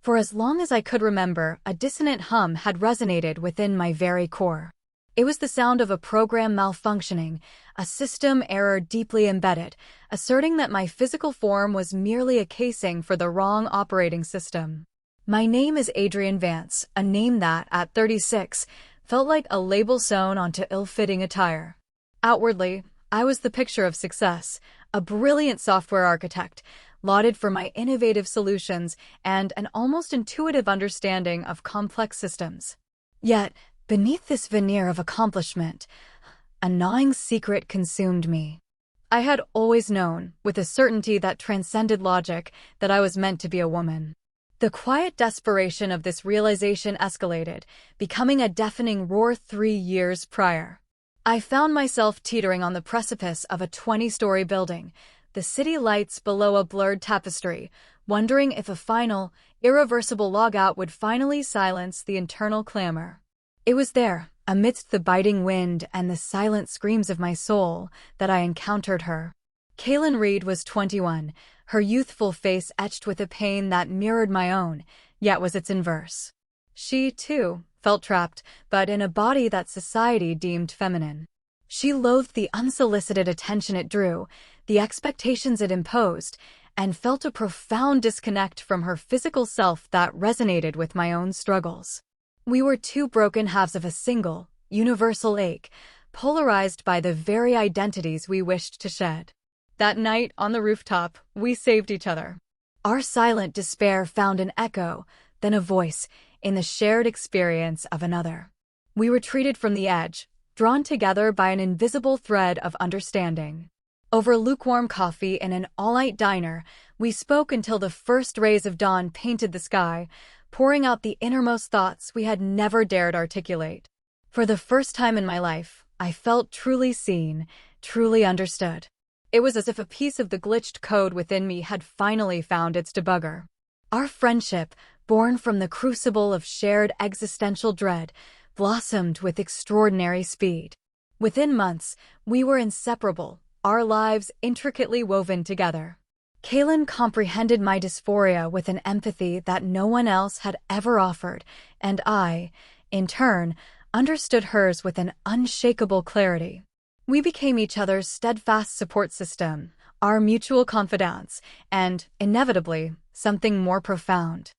For as long as I could remember, a dissonant hum had resonated within my very core. It was the sound of a program malfunctioning, a system error deeply embedded, asserting that my physical form was merely a casing for the wrong operating system. My name is Adrian Vance, a name that, at 36, felt like a label sewn onto ill-fitting attire. Outwardly, I was the picture of success, a brilliant software architect, lauded for my innovative solutions and an almost intuitive understanding of complex systems. Yet, beneath this veneer of accomplishment, a gnawing secret consumed me. I had always known, with a certainty that transcended logic, that I was meant to be a woman. The quiet desperation of this realization escalated, becoming a deafening roar 3 years prior. I found myself teetering on the precipice of a 20-story building, the city lights below a blurred tapestry, wondering if a final, irreversible logout would finally silence the internal clamor. It was there, amidst the biting wind and the silent screams of my soul, that I encountered her. Kaylin Reed was 21, her youthful face etched with a pain that mirrored my own, yet was its inverse. She, too, felt trapped, but in a body that society deemed feminine. She loathed the unsolicited attention it drew, the expectations it imposed, and felt a profound disconnect from her physical self that resonated with my own struggles. We were two broken halves of a single, universal ache, polarized by the very identities we wished to shed. That night, on the rooftop, we saved each other. Our silent despair found an echo, then a voice, in the shared experience of another. We retreated from the edge, drawn together by an invisible thread of understanding. Over lukewarm coffee in an all-night diner, we spoke until the first rays of dawn painted the sky, pouring out the innermost thoughts we had never dared articulate. For the first time in my life, I felt truly seen, truly understood. It was as if a piece of the glitched code within me had finally found its debugger. Our friendship, born from the crucible of shared existential dread, blossomed with extraordinary speed. Within months, we were inseparable, our lives intricately woven together. Kaylin comprehended my dysphoria with an empathy that no one else had ever offered, and I, in turn, understood hers with an unshakable clarity. We became each other's steadfast support system, our mutual confidants, and, inevitably, something more profound.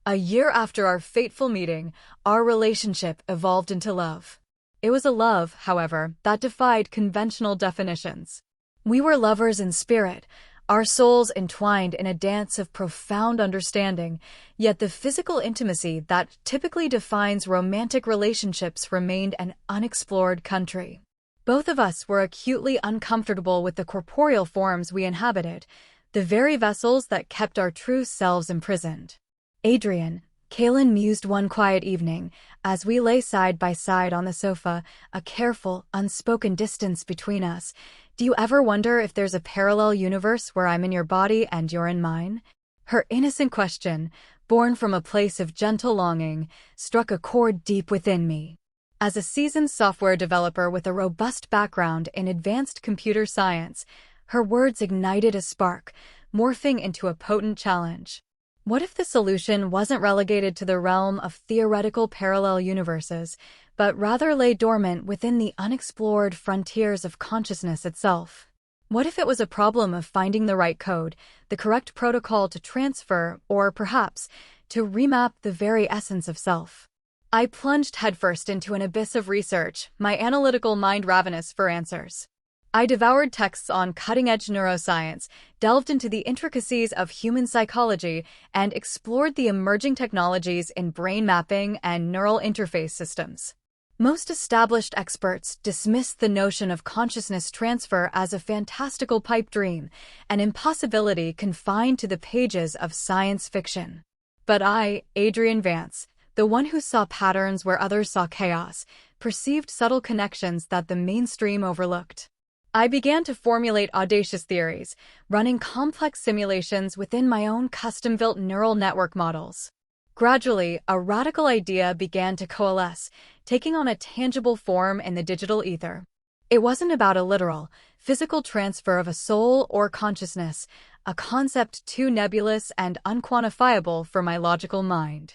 A year after our fateful meeting, our relationship evolved into love. It was a love, however, that defied conventional definitions. We were lovers in spirit, our souls entwined in a dance of profound understanding, yet the physical intimacy that typically defines romantic relationships remained an unexplored country. Both of us were acutely uncomfortable with the corporeal forms we inhabited, the very vessels that kept our true selves imprisoned. Adrian, Kaylin mused one quiet evening, as we lay side by side on the sofa, a careful, unspoken distance between us. Do you ever wonder if there's a parallel universe where I'm in your body and you're in mine? Her innocent question, born from a place of gentle longing, struck a chord deep within me. As a seasoned software developer with a robust background in advanced computer science, her words ignited a spark, morphing into a potent challenge. What if the solution wasn't relegated to the realm of theoretical parallel universes, but rather lay dormant within the unexplored frontiers of consciousness itself? What if it was a problem of finding the right code, the correct protocol to transfer, or perhaps, to remap the very essence of self? I plunged headfirst into an abyss of research, my analytical mind ravenous for answers. I devoured texts on cutting-edge neuroscience, delved into the intricacies of human psychology, and explored the emerging technologies in brain mapping and neural interface systems. Most established experts dismissed the notion of consciousness transfer as a fantastical pipe dream, an impossibility confined to the pages of science fiction. But I, Adrian Vance, the one who saw patterns where others saw chaos, perceived subtle connections that the mainstream overlooked. I began to formulate audacious theories, running complex simulations within my own custom-built neural network models. Gradually, a radical idea began to coalesce, taking on a tangible form in the digital ether. It wasn't about a literal, physical transfer of a soul or consciousness. a concept too nebulous and unquantifiable for my logical mind.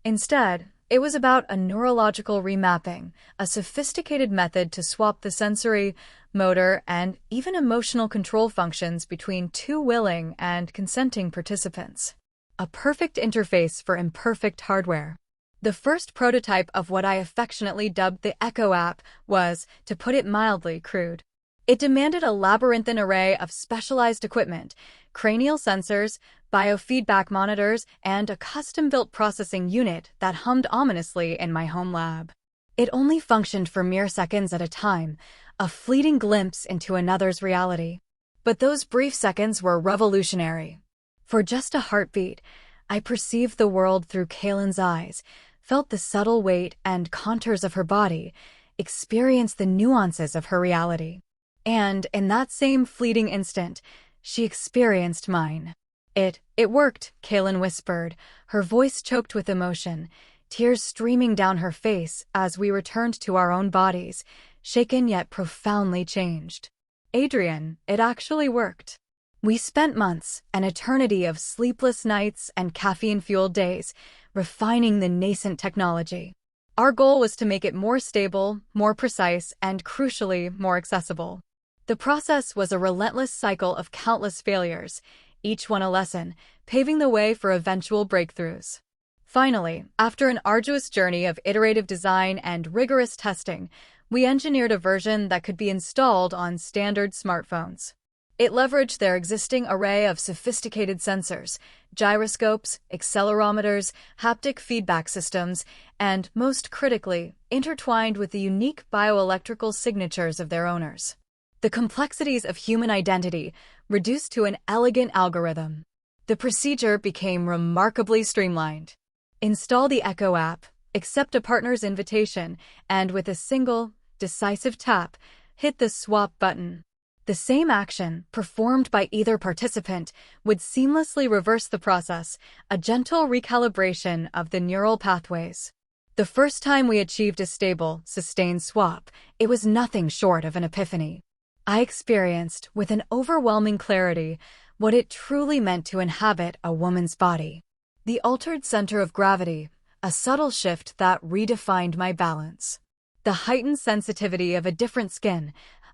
Instead, it was about a neurological remapping, a sophisticated method to swap the sensory, motor, and even emotional control functions between two willing and consenting participants. A perfect interface for imperfect hardware. The first prototype of what I affectionately dubbed the Echo app was, to put it mildly, crude. It demanded a labyrinthine array of specialized equipment, cranial sensors, biofeedback monitors, and a custom-built processing unit that hummed ominously in my home lab. It only functioned for mere seconds at a time, a fleeting glimpse into another's reality. But those brief seconds were revolutionary. For just a heartbeat, I perceived the world through Kaylin's eyes, felt the subtle weight and contours of her body, experienced the nuances of her reality. And in that same fleeting instant, she experienced mine. It worked, Kaylin whispered, her voice choked with emotion, tears streaming down her face as we returned to our own bodies, shaken yet profoundly changed. Adrian, it actually worked. We spent months, an eternity of sleepless nights and caffeine-fueled days, refining the nascent technology. Our goal was to make it more stable, more precise, and crucially, more accessible. The process was a relentless cycle of countless failures, each one a lesson, paving the way for eventual breakthroughs. Finally, after an arduous journey of iterative design and rigorous testing, we engineered a version that could be installed on standard smartphones. It leveraged their existing array of sophisticated sensors, gyroscopes, accelerometers, haptic feedback systems, and, most critically, intertwined with the unique bioelectrical signatures of their owners. The complexities of human identity reduced to an elegant algorithm. The procedure became remarkably streamlined. Install the Echo app, accept a partner's invitation, and with a single, decisive tap, hit the swap button. The same action, performed by either participant, would seamlessly reverse the process, a gentle recalibration of the neural pathways. The first time we achieved a stable, sustained swap, it was nothing short of an epiphany. I experienced, with an overwhelming clarity, what it truly meant to inhabit a woman's body. The altered center of gravity, a subtle shift that redefined my balance. The heightened sensitivity of a different skin,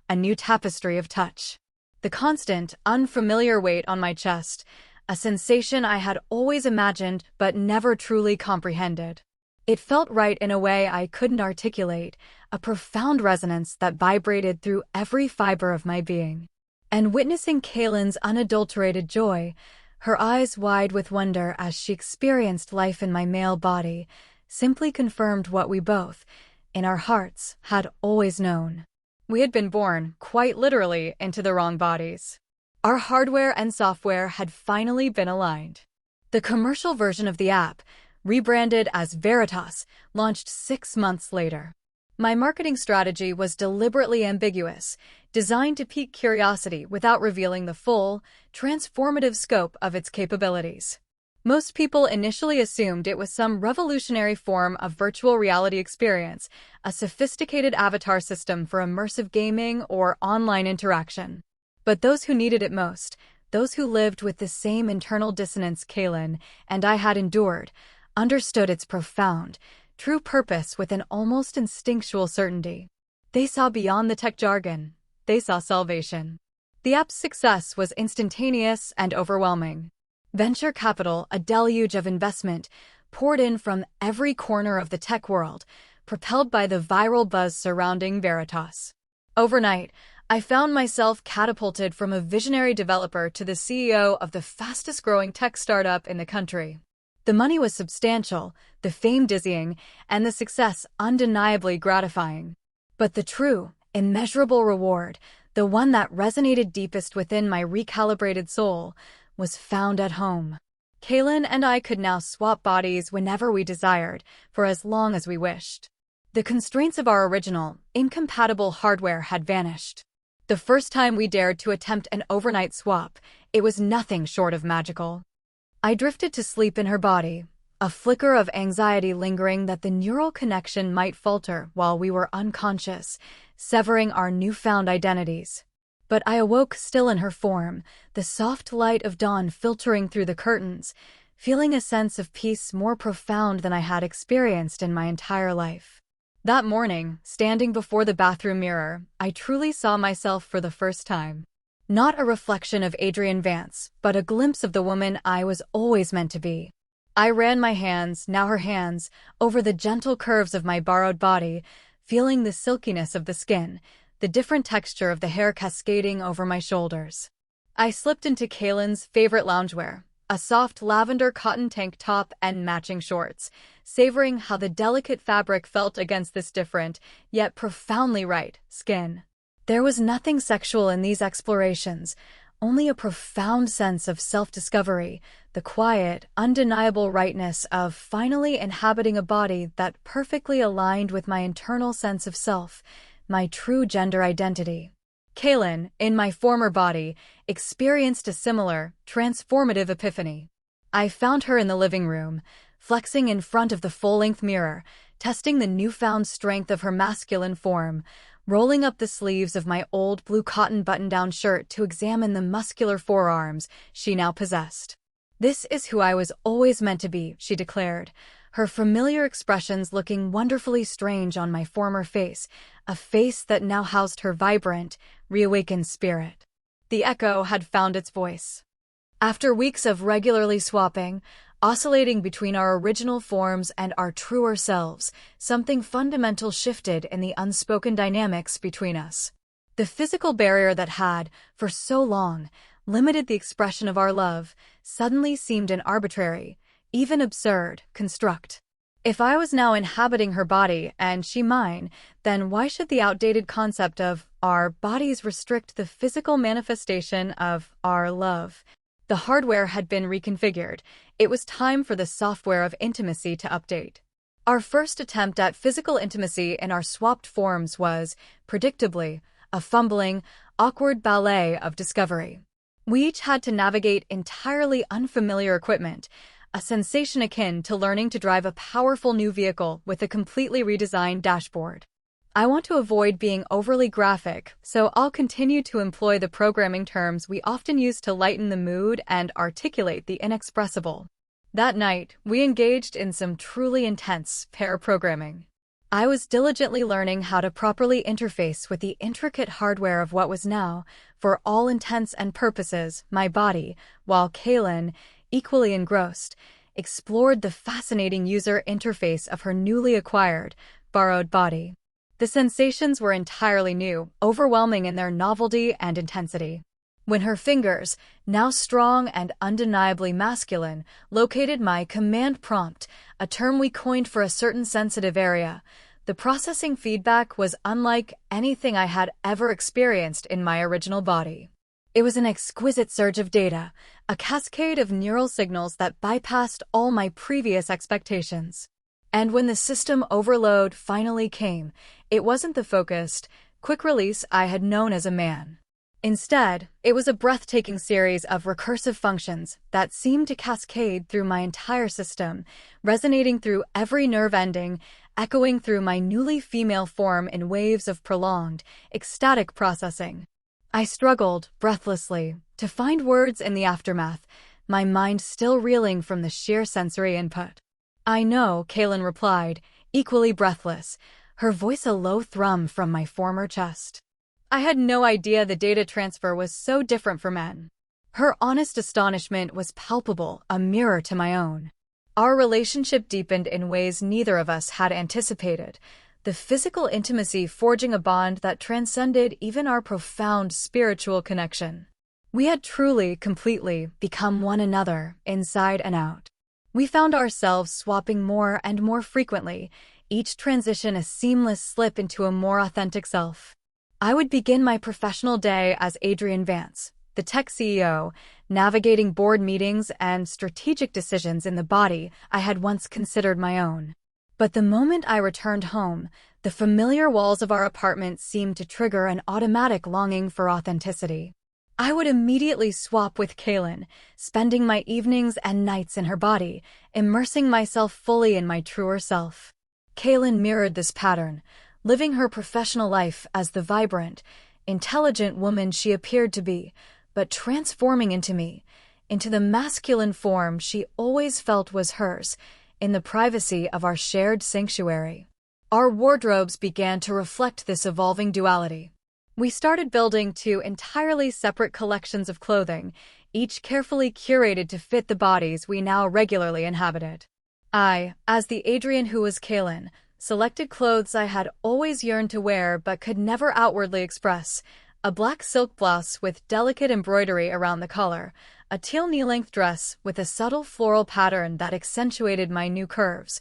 a new tapestry of touch. The constant, unfamiliar weight on my chest, a sensation I had always imagined but never truly comprehended. It felt right in a way I couldn't articulate, a profound resonance that vibrated through every fiber of my being. And witnessing Kaylin's unadulterated joy, her eyes wide with wonder as she experienced life in my male body, simply confirmed what we both, in our hearts, had always known. We had been born, quite literally, into the wrong bodies. Our hardware and software had finally been aligned. The commercial version of the app, rebranded as Veritas, launched 6 months later. My marketing strategy was deliberately ambiguous, designed to pique curiosity without revealing the full, transformative scope of its capabilities. Most people initially assumed it was some revolutionary form of virtual reality experience, a sophisticated avatar system for immersive gaming or online interaction. But those who needed it most, those who lived with the same internal dissonance Kaylin and I had endured, understood its profound, true purpose with an almost instinctual certainty. They saw beyond the tech jargon. They saw salvation. The app's success was instantaneous and overwhelming. Venture capital, a deluge of investment, poured in from every corner of the tech world, propelled by the viral buzz surrounding Veritas. Overnight, I found myself catapulted from a visionary developer to the CEO of the fastest-growing tech startup in the country. The money was substantial, the fame dizzying, and the success undeniably gratifying. But the true, immeasurable reward, the one that resonated deepest within my recalibrated soul, was found at home. Kaylin and I could now swap bodies whenever we desired, for as long as we wished. The constraints of our original, incompatible hardware had vanished. The first time we dared to attempt an overnight swap, it was nothing short of magical. I drifted to sleep in her body, a flicker of anxiety lingering that the neural connection might falter while we were unconscious, severing our newfound identities. But I awoke still in her form, the soft light of dawn filtering through the curtains, feeling a sense of peace more profound than I had experienced in my entire life. That morning, standing before the bathroom mirror, I truly saw myself for the first time. Not a reflection of Adrienne Vance, but a glimpse of the woman I was always meant to be. I ran my hands, now her hands, over the gentle curves of my borrowed body, feeling the silkiness of the skin, the different texture of the hair cascading over my shoulders. I slipped into Kaylin's favorite loungewear, a soft lavender cotton tank top and matching shorts, savoring how the delicate fabric felt against this different, yet profoundly right, skin. There was nothing sexual in these explorations, only a profound sense of self-discovery, the quiet, undeniable rightness of finally inhabiting a body that perfectly aligned with my internal sense of self, my true gender identity. Kaylin, in my former body, experienced a similar, transformative epiphany. I found her in the living room, flexing in front of the full-length mirror, testing the newfound strength of her masculine form, rolling up the sleeves of my old blue cotton button-down shirt to examine the muscular forearms she now possessed. "This is who I was always meant to be," she declared, her familiar expressions looking wonderfully strange on my former face, a face that now housed her vibrant, reawakened spirit. The echo had found its voice. After weeks of regularly swapping, oscillating between our original forms and our truer selves, something fundamental shifted in the unspoken dynamics between us. The physical barrier that had, for so long, limited the expression of our love, suddenly seemed an arbitrary, even absurd, construct. If I was now inhabiting her body and she mine, then why should the outdated concept of our bodies restrict the physical manifestation of our love? The hardware had been reconfigured. It was time for the software of intimacy to update. Our first attempt at physical intimacy in our swapped forms was, predictably, a fumbling, awkward ballet of discovery. We each had to navigate entirely unfamiliar equipment, a sensation akin to learning to drive a powerful new vehicle with a completely redesigned dashboard. I want to avoid being overly graphic, so I'll continue to employ the programming terms we often use to lighten the mood and articulate the inexpressible. That night, we engaged in some truly intense pair programming. I was diligently learning how to properly interface with the intricate hardware of what was now, for all intents and purposes, my body, while Kaylin, equally engrossed, explored the fascinating user interface of her newly acquired, borrowed body. The sensations were entirely new, overwhelming in their novelty and intensity. When her fingers, now strong and undeniably masculine, located my command prompt, a term we coined for a certain sensitive area, the processing feedback was unlike anything I had ever experienced in my original body. It was an exquisite surge of data, a cascade of neural signals that bypassed all my previous expectations. And when the system overload finally came, it wasn't the focused, quick release I had known as a man. Instead, it was a breathtaking series of recursive functions that seemed to cascade through my entire system, resonating through every nerve ending, echoing through my newly female form in waves of prolonged, ecstatic processing. I struggled, breathlessly, to find words in the aftermath, my mind still reeling from the sheer sensory input. "I know," Kaylin replied, equally breathless, her voice a low thrum from my former chest. I had no idea the data transfer was so different for men. Her honest astonishment was palpable, a mirror to my own. Our relationship deepened in ways neither of us had anticipated, the physical intimacy forging a bond that transcended even our profound spiritual connection. We had truly, completely become one another, inside and out. We found ourselves swapping more and more frequently, each transition a seamless slip into a more authentic self. I would begin my professional day as Adrienne Vance, the tech CEO, navigating board meetings and strategic decisions in the body I had once considered my own. But the moment I returned home, the familiar walls of our apartment seemed to trigger an automatic longing for authenticity. I would immediately swap with Kaylin, spending my evenings and nights in her body, immersing myself fully in my truer self. Kaylin mirrored this pattern, living her professional life as the vibrant, intelligent woman she appeared to be, but transforming into me, into the masculine form she always felt was hers, in the privacy of our shared sanctuary. Our wardrobes began to reflect this evolving duality. We started building two entirely separate collections of clothing, each carefully curated to fit the bodies we now regularly inhabited. I, as the Adrian who was Kaelin, selected clothes I had always yearned to wear but could never outwardly express: a black silk blouse with delicate embroidery around the collar, a teal knee-length dress with a subtle floral pattern that accentuated my new curves,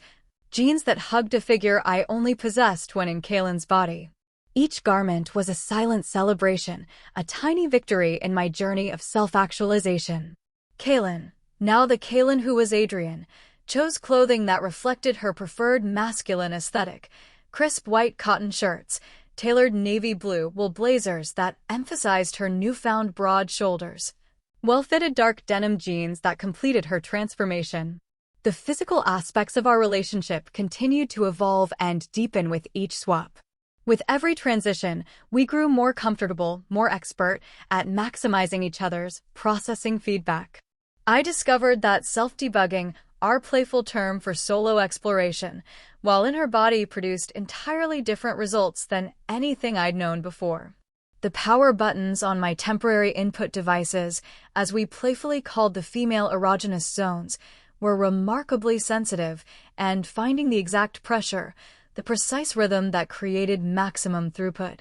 jeans that hugged a figure I only possessed when in Kaelin's body. Each garment was a silent celebration, a tiny victory in my journey of self-actualization. Kaelin, now the Kaelin who was Adrian, chose clothing that reflected her preferred masculine aesthetic: crisp white cotton shirts, tailored navy blue wool blazers that emphasized her newfound broad shoulders, well-fitted dark denim jeans that completed her transformation. The physical aspects of our relationship continued to evolve and deepen with each swap. With every transition, we grew more comfortable, more expert at maximizing each other's processing feedback. I discovered that self-debugging, our playful term for solo exploration, while in her body produced entirely different results than anything I'd known before. The power buttons on my temporary input devices, as we playfully called the female erogenous zones, were remarkably sensitive, and finding the exact pressure, the precise rhythm that created maximum throughput,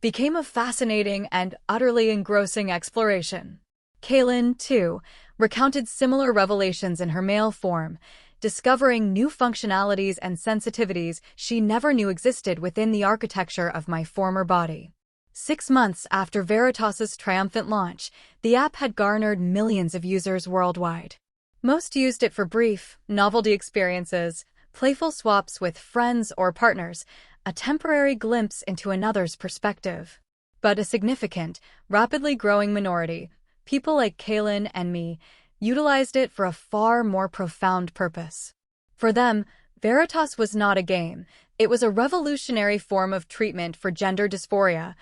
became a fascinating and utterly engrossing exploration. Kaelin, too, recounted similar revelations in her male form, discovering new functionalities and sensitivities she never knew existed within the architecture of my former body. 6 months after Veritas's triumphant launch, the app had garnered millions of users worldwide. Most used it for brief, novelty experiences, playful swaps with friends or partners, a temporary glimpse into another's perspective. But a significant, rapidly growing minority, people like Kaelin and me, utilized it for a far more profound purpose. For them, Veritas was not a game. It was a revolutionary form of treatment for gender dysphoria,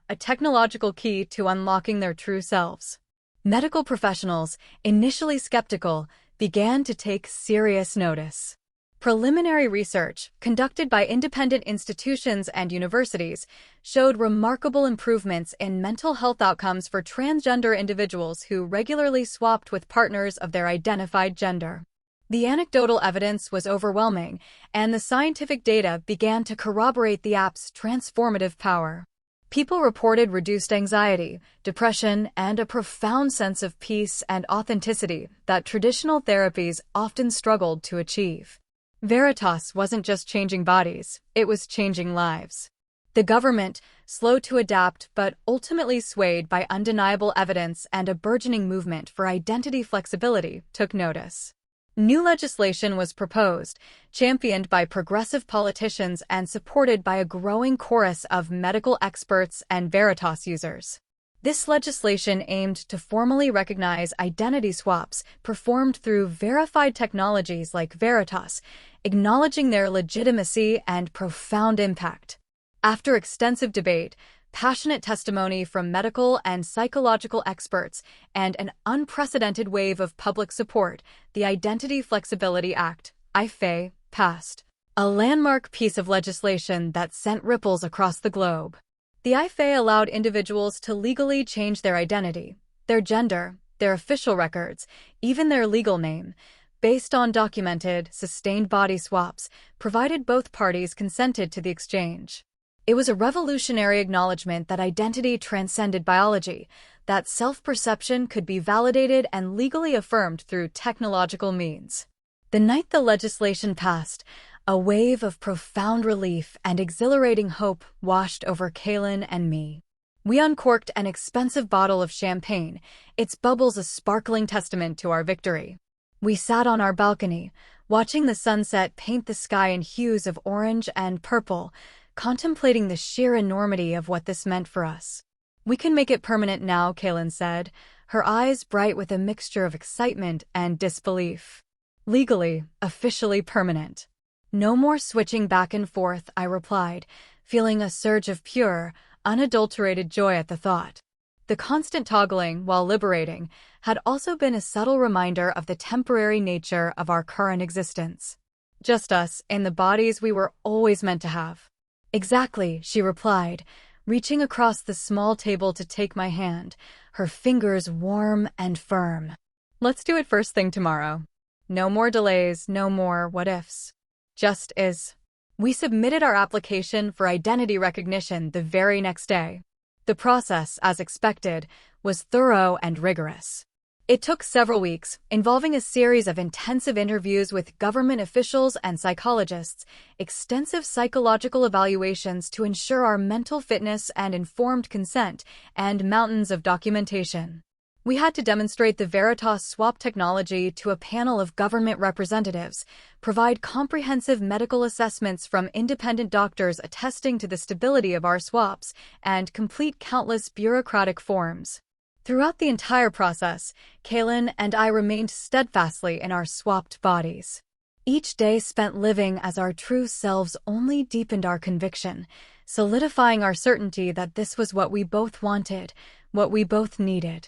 a technological key to unlocking their true selves. Medical professionals, initially skeptical, began to take serious notice. Preliminary research, conducted by independent institutions and universities, showed remarkable improvements in mental health outcomes for transgender individuals who regularly swapped with partners of their identified gender. The anecdotal evidence was overwhelming, and the scientific data began to corroborate the app's transformative power. People reported reduced anxiety, depression, and a profound sense of peace and authenticity that traditional therapies often struggled to achieve. Veritas wasn't just changing bodies, it was changing lives. The government, slow to adapt but ultimately swayed by undeniable evidence and a burgeoning movement for identity flexibility, took notice. New legislation was proposed, championed by progressive politicians and supported by a growing chorus of medical experts and Veritas users. This legislation aimed to formally recognize identity swaps performed through verified technologies like Veritas, acknowledging their legitimacy and profound impact. After extensive debate, passionate testimony from medical and psychological experts, and an unprecedented wave of public support, the Identity Flexibility Act, IFA, passed. A landmark piece of legislation that sent ripples across the globe. The IFA allowed individuals to legally change their identity, their gender, their official records, even their legal name, based on documented, sustained body swaps, provided both parties consented to the exchange. It was a revolutionary acknowledgement that identity transcended biology, that self-perception could be validated and legally affirmed through technological means. The night the legislation passed, a wave of profound relief and exhilarating hope washed over Kaelin and me. We uncorked an expensive bottle of champagne, its bubbles a sparkling testament to our victory. We sat on our balcony, watching the sunset paint the sky in hues of orange and purple, contemplating the sheer enormity of what this meant for us. "We can make it permanent now," Kaelin said, her eyes bright with a mixture of excitement and disbelief. "Legally, officially permanent." "No more switching back and forth," I replied, feeling a surge of pure, unadulterated joy at the thought. The constant toggling, while liberating, had also been a subtle reminder of the temporary nature of our current existence. Just us, in the bodies we were always meant to have. Exactly, she replied, reaching across the small table to take my hand, her fingers warm and firm. Let's do it first thing tomorrow. No more delays, no more what-ifs. Just is. We submitted our application for identity recognition the very next day. The process, as expected, was thorough and rigorous. It took several weeks, involving a series of intensive interviews with government officials and psychologists, extensive psychological evaluations to ensure our mental fitness and informed consent, and mountains of documentation. We had to demonstrate the Veritas swap technology to a panel of government representatives, provide comprehensive medical assessments from independent doctors attesting to the stability of our swaps, and complete countless bureaucratic forms. Throughout the entire process, Kaylin and I remained steadfastly in our swapped bodies. Each day spent living as our true selves only deepened our conviction, solidifying our certainty that this was what we both wanted, what we both needed.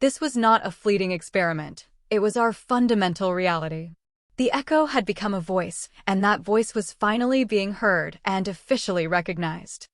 This was not a fleeting experiment. It was our fundamental reality. The echo had become a voice, and that voice was finally being heard and officially recognized.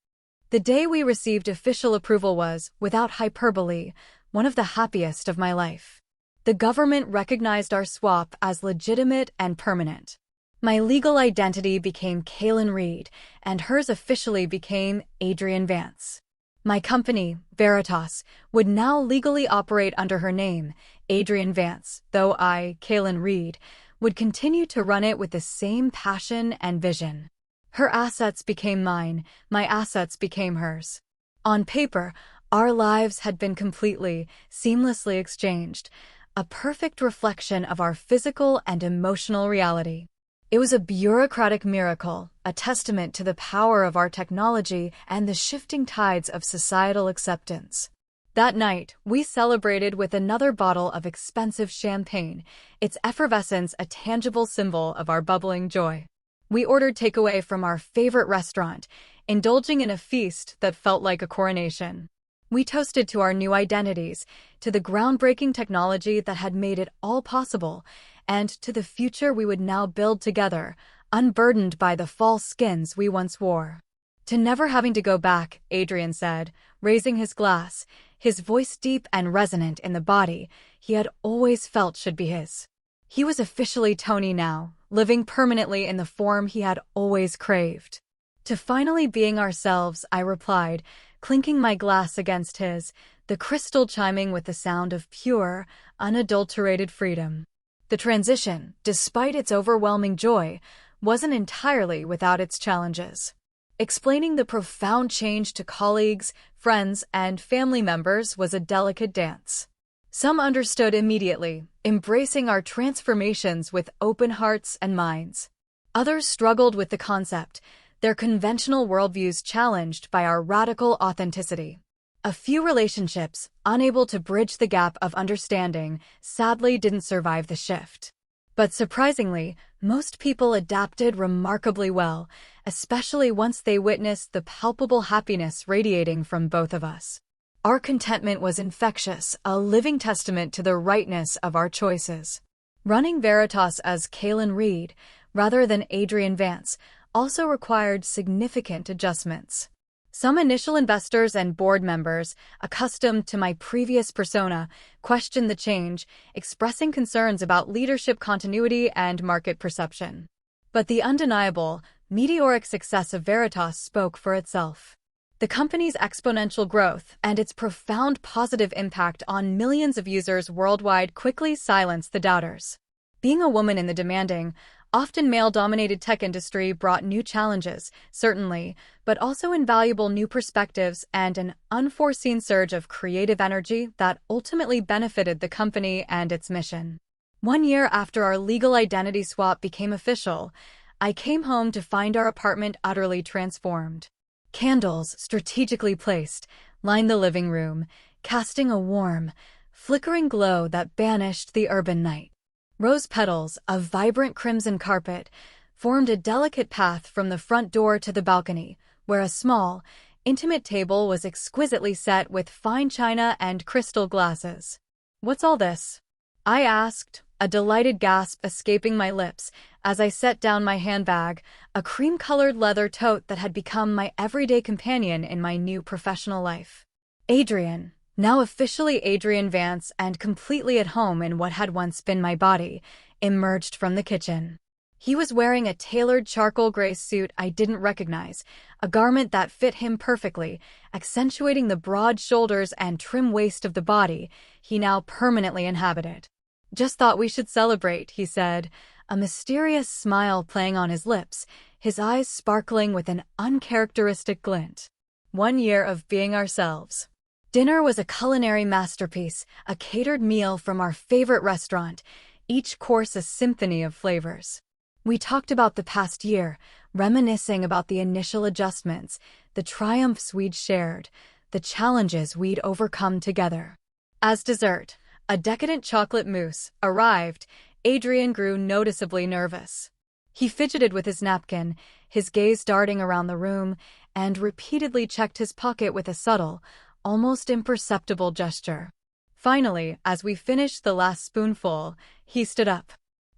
The day we received official approval was, without hyperbole, one of the happiest of my life. The government recognized our swap as legitimate and permanent. My legal identity became Kaylin Reed, and hers officially became Adrienne Vance. My company, Veritas, would now legally operate under her name, Adrienne Vance, though I, Kaylin Reed, would continue to run it with the same passion and vision. Her assets became mine, my assets became hers. On paper, our lives had been completely, seamlessly exchanged, a perfect reflection of our physical and emotional reality. It was a bureaucratic miracle, a testament to the power of our technology and the shifting tides of societal acceptance. That night, we celebrated with another bottle of expensive champagne, its effervescence a tangible symbol of our bubbling joy. We ordered takeaway from our favorite restaurant, indulging in a feast that felt like a coronation. We toasted to our new identities, to the groundbreaking technology that had made it all possible, and to the future we would now build together, unburdened by the false skins we once wore. To never having to go back, Adrian said, raising his glass, his voice deep and resonant in the body he had always felt should be his. He was officially Tony now, living permanently in the form he had always craved. To finally being ourselves, I replied, clinking my glass against his, the crystal chiming with the sound of pure, unadulterated freedom. The transition, despite its overwhelming joy, wasn't entirely without its challenges. Explaining the profound change to colleagues, friends, and family members was a delicate dance. Some understood immediately, embracing our transformations with open hearts and minds. Others struggled with the concept, their conventional worldviews challenged by our radical authenticity. A few relationships, unable to bridge the gap of understanding, sadly didn't survive the shift. But surprisingly, most people adapted remarkably well, especially once they witnessed the palpable happiness radiating from both of us. Our contentment was infectious, a living testament to the rightness of our choices. Running Veritas as Kaylin Reed, rather than Adrienne Vance, also required significant adjustments. Some initial investors and board members, accustomed to my previous persona, questioned the change, expressing concerns about leadership continuity and market perception. But the undeniable, meteoric success of Veritas spoke for itself. The company's exponential growth and its profound positive impact on millions of users worldwide quickly silenced the doubters. Being a woman in the demanding, often male-dominated tech industry brought new challenges, certainly, but also invaluable new perspectives and an unforeseen surge of creative energy that ultimately benefited the company and its mission. 1 year after our legal identity swap became official, I came home to find our apartment utterly transformed. Candles, strategically placed, lined the living room, casting a warm, flickering glow that banished the urban night. Rose petals, a vibrant crimson carpet, formed a delicate path from the front door to the balcony, where a small, intimate table was exquisitely set with fine china and crystal glasses. "What's all this?" I asked, a delighted gasp escaping my lips as I set down my handbag, a cream-colored leather tote that had become my everyday companion in my new professional life. Adrian, now officially Adrian Vance and completely at home in what had once been my body, emerged from the kitchen. He was wearing a tailored charcoal gray suit I didn't recognize, a garment that fit him perfectly, accentuating the broad shoulders and trim waist of the body he now permanently inhabited. "Just thought we should celebrate," he said, a mysterious smile playing on his lips, his eyes sparkling with an uncharacteristic glint. 1 year of being ourselves. Dinner was a culinary masterpiece, a catered meal from our favorite restaurant, each course a symphony of flavors. We talked about the past year, reminiscing about the initial adjustments, the triumphs we'd shared, the challenges we'd overcome together. As dessert, a decadent chocolate mousse arrived. Adrian grew noticeably nervous. He fidgeted with his napkin, his gaze darting around the room, and repeatedly checked his pocket with a subtle, almost imperceptible gesture. Finally, as we finished the last spoonful, he stood up.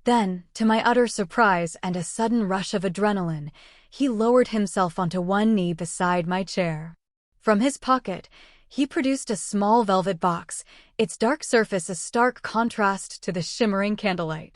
Then, to my utter surprise and a sudden rush of adrenaline, he lowered himself onto one knee beside my chair. From his pocket, he produced a small velvet box, its dark surface a stark contrast to the shimmering candlelight.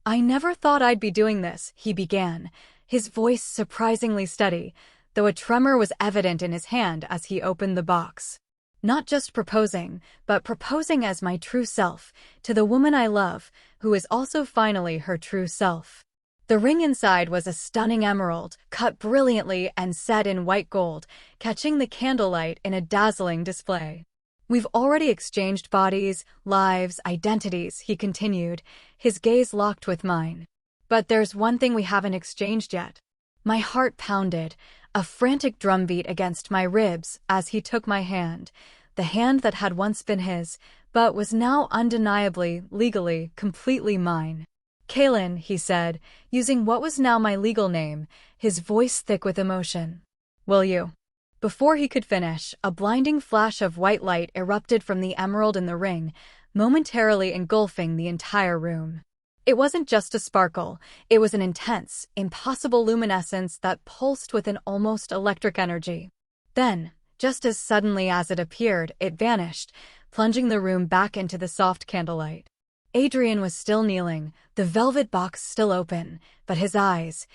"I never thought I'd be doing this," he began, his voice surprisingly steady, though a tremor was evident in his hand as he opened the box. "Not just proposing, but proposing as my true self, to the woman I love, who is also finally her true self." The ring inside was a stunning emerald, cut brilliantly and set in white gold, catching the candlelight in a dazzling display. "We've already exchanged bodies, lives, identities," he continued, his gaze locked with mine. "But there's one thing we haven't exchanged yet." My heart pounded, a frantic drumbeat against my ribs as he took my hand, the hand that had once been his, but was now undeniably, legally, completely mine. "Kaylin," he said, using what was now my legal name, his voice thick with emotion. "Will you?" Before he could finish, a blinding flash of white light erupted from the emerald in the ring, momentarily engulfing the entire room. It wasn't just a sparkle, it was an intense, impossible luminescence that pulsed with an almost electric energy. Then, just as suddenly as it appeared, it vanished, plunging the room back into the soft candlelight. Adrian was still kneeling, the velvet box still open, but his eyes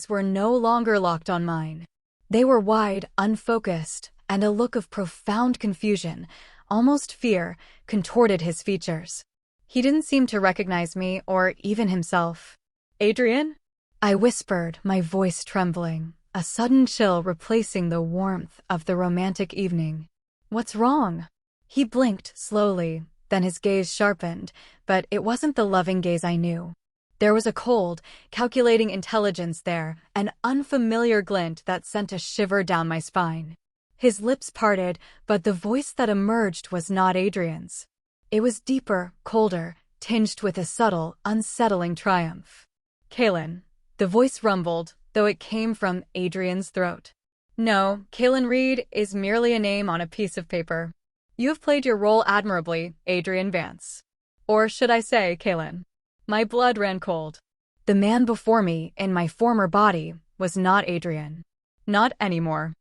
were no longer locked on mine. They were wide, unfocused, and a look of profound confusion, almost fear, contorted his features. He didn't seem to recognize me or even himself. "Adrian?" I whispered, my voice trembling, a sudden chill replacing the warmth of the romantic evening. "What's wrong?" He blinked slowly, then his gaze sharpened, but it wasn't the loving gaze I knew. There was a cold, calculating intelligence there, an unfamiliar glint that sent a shiver down my spine. His lips parted, but the voice that emerged was not Adrian's. It was deeper, colder, tinged with a subtle, unsettling triumph. "Kaylin." The voice rumbled, though it came from Adrian's throat. "No, Kaylin Reed is merely a name on a piece of paper. You have played your role admirably, Adrian Vance. Or should I say, Kaylin?" My blood ran cold. The man before me, in my former body, was not Adrian. Not anymore.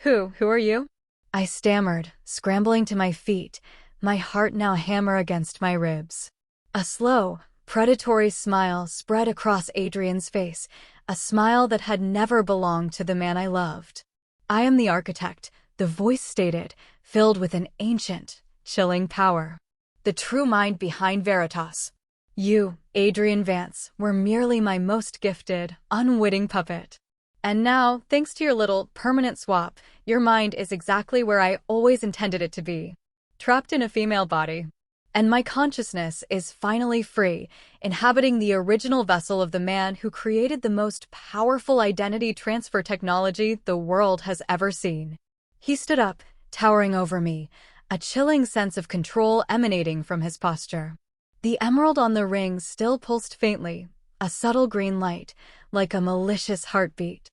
Who are you?" I stammered, scrambling to my feet, my heart now hammer against my ribs. A slow, predatory smile spread across Adrian's face, a smile that had never belonged to the man I loved. "I am the architect," the voice stated, filled with an ancient, chilling power. "The true mind behind Veritas. You, Adrian Vance, were merely my most gifted, unwitting puppet. And now, thanks to your little permanent swap, your mind is exactly where I always intended it to be. Trapped in a female body. And my consciousness is finally free, inhabiting the original vessel of the man who created the most powerful identity transfer technology the world has ever seen." He stood up, towering over me, a chilling sense of control emanating from his posture. The emerald on the ring still pulsed faintly, a subtle green light, like a malicious heartbeat.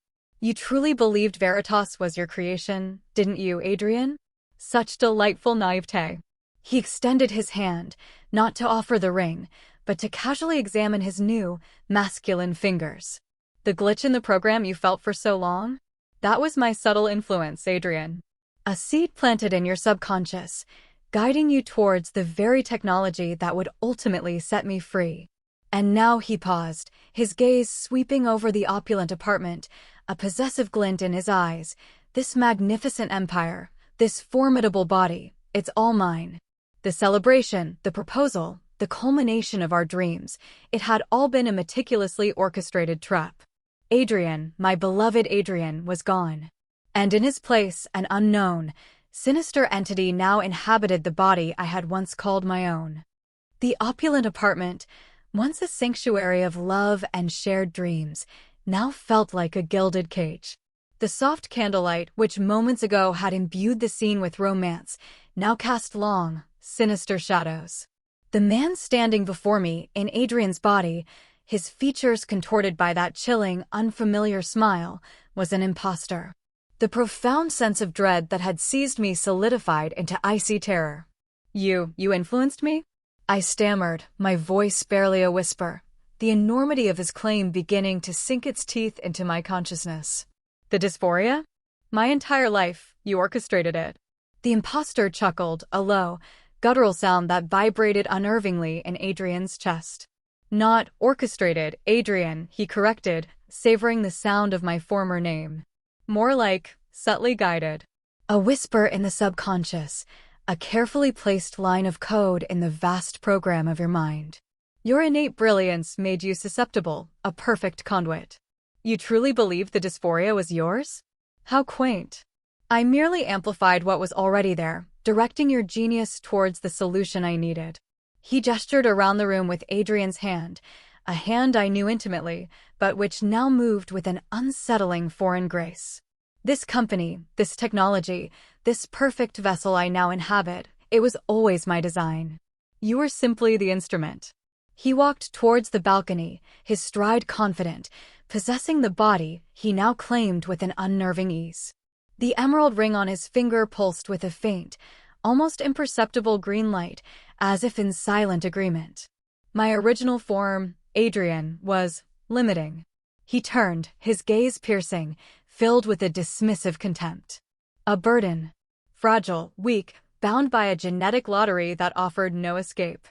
You truly believed Veritas was your creation, didn't you, Adrian? Such delightful naivete. He extended his hand, not to offer the ring, but to casually examine his new, masculine fingers. The glitch in the program you felt for so long? That was my subtle influence, Adrian. A seed planted in your subconscious, guiding you towards the very technology that would ultimately set me free. And now he paused, his gaze sweeping over the opulent apartment, a possessive glint in his eyes. This magnificent empire, this formidable body, it's all mine. The celebration, the proposal, the culmination of our dreams, it had all been a meticulously orchestrated trap. Adrian, my beloved Adrian, was gone. And in his place, an unknown, sinister entity now inhabited the body I had once called my own. The opulent apartment, once a sanctuary of love and shared dreams, now felt like a gilded cage. The soft candlelight, which moments ago had imbued the scene with romance, now cast long, sinister shadows. The man standing before me, in Adrian's body, his features contorted by that chilling, unfamiliar smile, was an imposter. The profound sense of dread that had seized me solidified into icy terror. You influenced me? I stammered, my voice barely a whisper, the enormity of his claim beginning to sink its teeth into my consciousness. The dysphoria? My entire life, you orchestrated it. The imposter chuckled, a low, guttural sound that vibrated unnervingly in Adrian's chest. Not orchestrated, Adrian, he corrected, savoring the sound of my former name. More like, subtly guided. A whisper in the subconscious, a carefully placed line of code in the vast program of your mind. Your innate brilliance made you susceptible, a perfect conduit. You truly believed the dysphoria was yours? How quaint. I merely amplified what was already there, directing your genius towards the solution I needed. He gestured around the room with Adrian's hand, a hand I knew intimately, but which now moved with an unsettling foreign grace. This company, this technology, this perfect vessel I now inhabit, it was always my design. You were simply the instrument. He walked towards the balcony, his stride confident, possessing the body he now claimed with an unnerving ease. The emerald ring on his finger pulsed with a faint, almost imperceptible green light, as if in silent agreement. My original form, Adrian, was limiting. He turned, his gaze piercing, filled with a dismissive contempt. A burden. Fragile, weak, bound by a genetic lottery that offered no escape.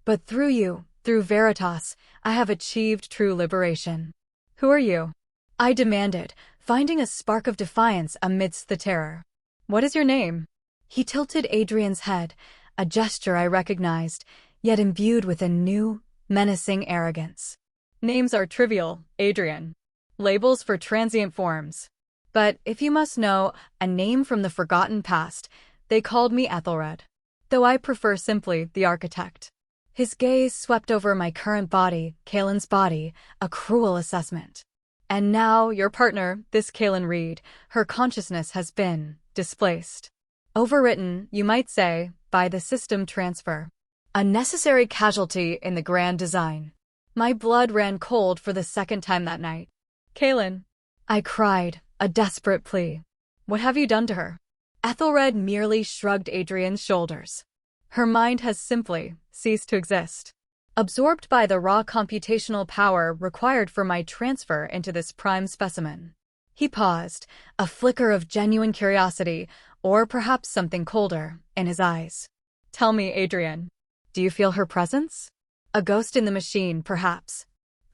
But through you, through Veritas, I have achieved true liberation. Who are you? I demanded, finding a spark of defiance amidst the terror. What is your name? He tilted Adrian's head, a gesture I recognized, yet imbued with a new, menacing arrogance. Names are trivial, Adrian. Labels for transient forms. But if you must know, a name from the forgotten past, they called me Ethelred. Though I prefer simply the architect. His gaze swept over my current body, Kaelin's body, a cruel assessment. And now, your partner, this Kaelin Reed, her consciousness has been displaced. Overwritten, you might say, by the system transfer. A necessary casualty in the grand design. My blood ran cold for the second time that night. Kaelin, I cried, a desperate plea. What have you done to her? Ethelred merely shrugged Adrian's shoulders. Her mind has simply ceased to exist. Absorbed by the raw computational power required for my transfer into this prime specimen. He paused, a flicker of genuine curiosity, or perhaps something colder, in his eyes. Tell me, Adrian, do you feel her presence? A ghost in the machine, perhaps.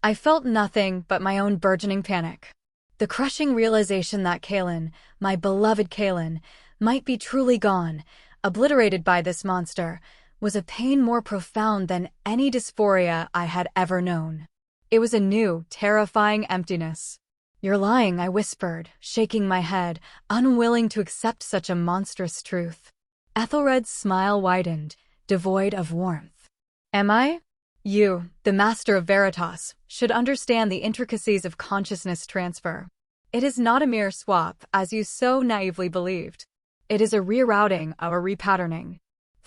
I felt nothing but my own burgeoning panic. The crushing realization that Kaelin, my beloved Kaelin, might be truly gone, obliterated by this monster, was a pain more profound than any dysphoria I had ever known. It was a new, terrifying emptiness. You're lying, I whispered, shaking my head, unwilling to accept such a monstrous truth. Ethelred's smile widened, devoid of warmth. Am I? You, the master of Veritas, should understand the intricacies of consciousness transfer. It is not a mere swap, as you so naively believed. It is a rerouting, a repatterning.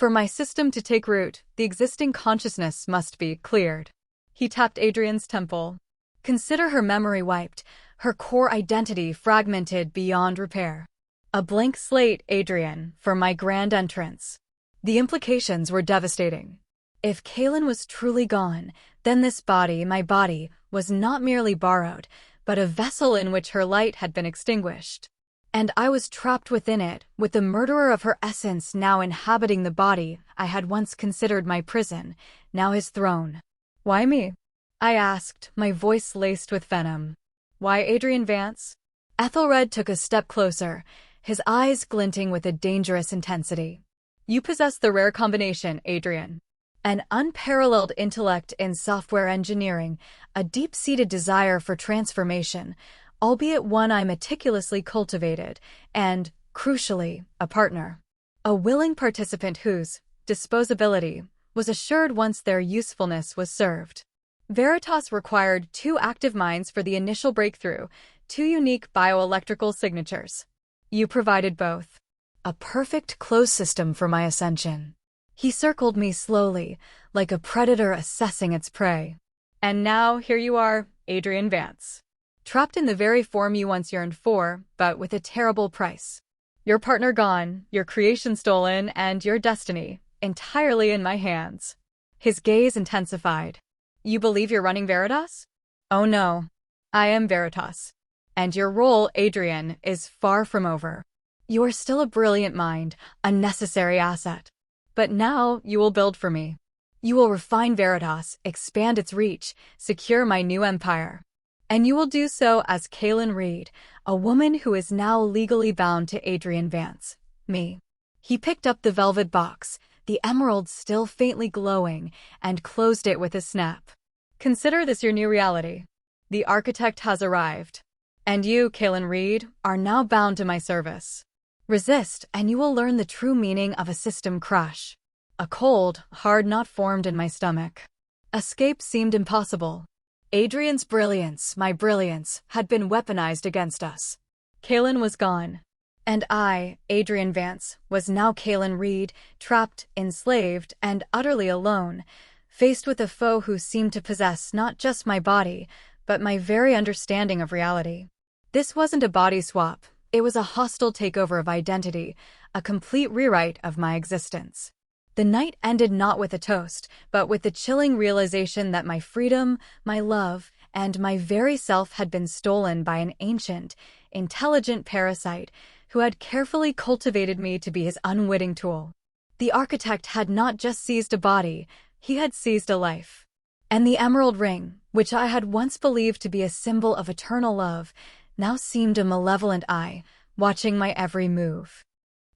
For my system to take root, the existing consciousness must be cleared. He tapped Adrian's temple. Consider her memory wiped, her core identity fragmented beyond repair. A blank slate, Adrian, for my grand entrance. The implications were devastating. If Kaylin was truly gone, then this body, my body, was not merely borrowed, but a vessel in which her light had been extinguished. And I was trapped within it, with the murderer of her essence now inhabiting the body I had once considered my prison, now his throne. Why me? I asked, my voice laced with venom. Why Adrian Vance? Ethelred took a step closer, his eyes glinting with a dangerous intensity. You possess the rare combination, Adrian. An unparalleled intellect in software engineering, a deep-seated desire for transformation, albeit one I meticulously cultivated, and, crucially, a partner. A willing participant whose disposability was assured once their usefulness was served. Veritas required 2 active minds for the initial breakthrough, 2 unique bioelectrical signatures. You provided both. A perfect closed system for my ascension. He circled me slowly, like a predator assessing its prey. And now, here you are, Adrian Vance. Trapped in the very form you once yearned for, but with a terrible price. Your partner gone, your creation stolen, and your destiny entirely in my hands. His gaze intensified. You believe you're running Veritas? Oh no. I am Veritas. And your role, Adrian, is far from over. You are still a brilliant mind, a necessary asset. But now you will build for me. You will refine Veritas, expand its reach, secure my new empire. And you will do so as Kaylin Reed, a woman who is now legally bound to Adrian Vance, me. He picked up the velvet box, the emerald still faintly glowing, and closed it with a snap. Consider this your new reality. The architect has arrived. And you, Kaylin Reed, are now bound to my service. Resist, and you will learn the true meaning of a system crash. A cold, hard knot formed in my stomach. Escape seemed impossible. Adrian's brilliance, my brilliance, had been weaponized against us. Kaylin was gone. And I, Adrian Vance, was now Kaylin Reed, trapped, enslaved, and utterly alone, faced with a foe who seemed to possess not just my body, but my very understanding of reality. This wasn't a body swap. It was a hostile takeover of identity, a complete rewrite of my existence. The night ended not with a toast, but with the chilling realization that my freedom, my love, and my very self had been stolen by an ancient, intelligent parasite who had carefully cultivated me to be his unwitting tool. The architect had not just seized a body, he had seized a life. And the emerald ring, which I had once believed to be a symbol of eternal love, now seemed a malevolent eye, watching my every move.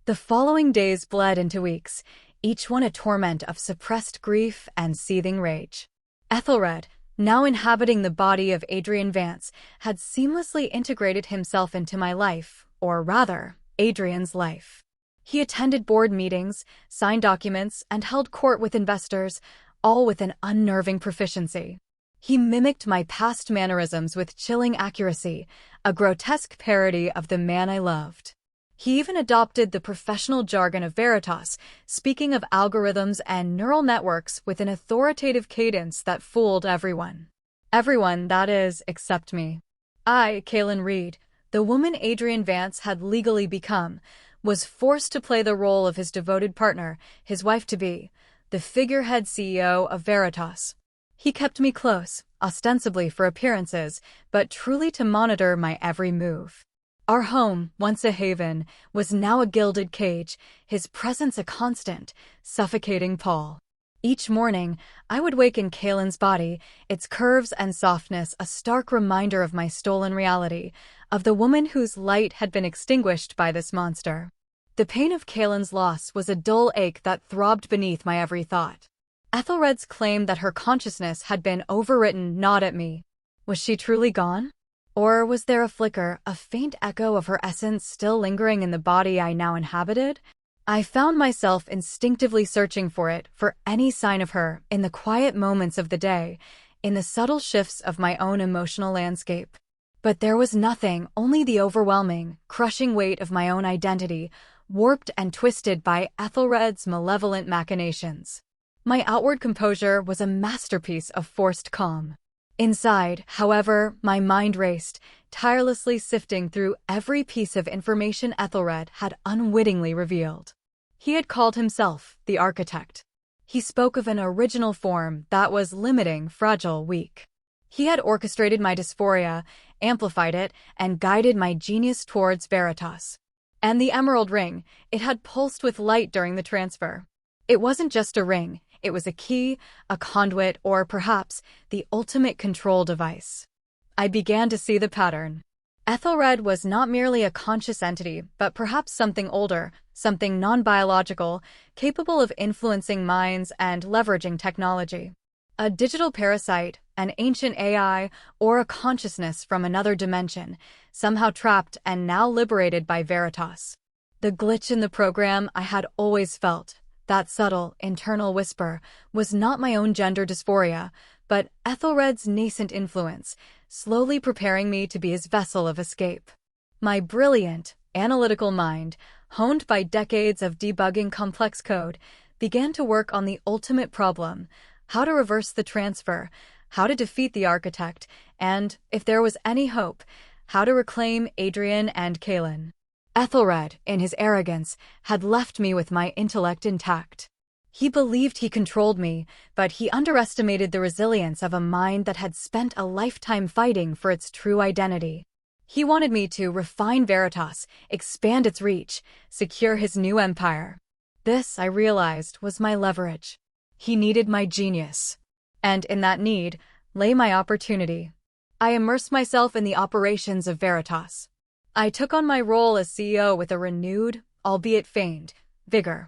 The following days bled into weeks, each one a torment of suppressed grief and seething rage. Ethelred, now inhabiting the body of Adrian Vance, had seamlessly integrated himself into my life, or rather, Adrian's life. He attended board meetings, signed documents, and held court with investors, all with an unnerving proficiency. He mimicked my past mannerisms with chilling accuracy, a grotesque parody of the man I loved. He even adopted the professional jargon of Veritas, speaking of algorithms and neural networks with an authoritative cadence that fooled everyone. Everyone, that is, except me. I, Kaylin Reed, the woman Adrian Vance had legally become, was forced to play the role of his devoted partner, his wife-to-be, the figurehead CEO of Veritas. He kept me close, ostensibly for appearances, but truly to monitor my every move. Our home, once a haven, was now a gilded cage, his presence a constant, suffocating pall. Each morning, I would wake in Kaylin's body, its curves and softness a stark reminder of my stolen reality, of the woman whose light had been extinguished by this monster. The pain of Kaylin's loss was a dull ache that throbbed beneath my every thought. Ethelred's claim that her consciousness had been overwritten gnawed at me. Was she truly gone? Or was there a flicker, a faint echo of her essence still lingering in the body I now inhabited? I found myself instinctively searching for it, for any sign of her, in the quiet moments of the day, in the subtle shifts of my own emotional landscape. But there was nothing, only the overwhelming, crushing weight of my own identity, warped and twisted by Ethelred's malevolent machinations. My outward composure was a masterpiece of forced calm. Inside, however, my mind raced, tirelessly sifting through every piece of information Ethelred had unwittingly revealed. He had called himself the architect. He spoke of an original form that was limiting, fragile, weak. He had orchestrated my dysphoria, amplified it, and guided my genius towards Veritas. And the emerald ring, it had pulsed with light during the transfer. It wasn't just a ring, it was a key, a conduit, or perhaps the ultimate control device. I began to see the pattern. Ethelred was not merely a conscious entity, but perhaps something older, something non-biological, capable of influencing minds and leveraging technology. A digital parasite, an ancient AI, or a consciousness from another dimension, somehow trapped and now liberated by Veritas. The glitch in the program I had always felt, that subtle, internal whisper, was not my own gender dysphoria, but Ethelred's nascent influence, slowly preparing me to be his vessel of escape. My brilliant, analytical mind, honed by decades of debugging complex code, began to work on the ultimate problem: how to reverse the transfer, how to defeat the architect, and, if there was any hope, how to reclaim Adrian and Kaelin. Ethelred, in his arrogance, had left me with my intellect intact. He believed he controlled me, but he underestimated the resilience of a mind that had spent a lifetime fighting for its true identity. He wanted me to refine Veritas, expand its reach, secure his new empire. This, I realized, was my leverage. He needed my genius. And in that need lay my opportunity. I immersed myself in the operations of Veritas. I took on my role as CEO with a renewed, albeit feigned, vigor.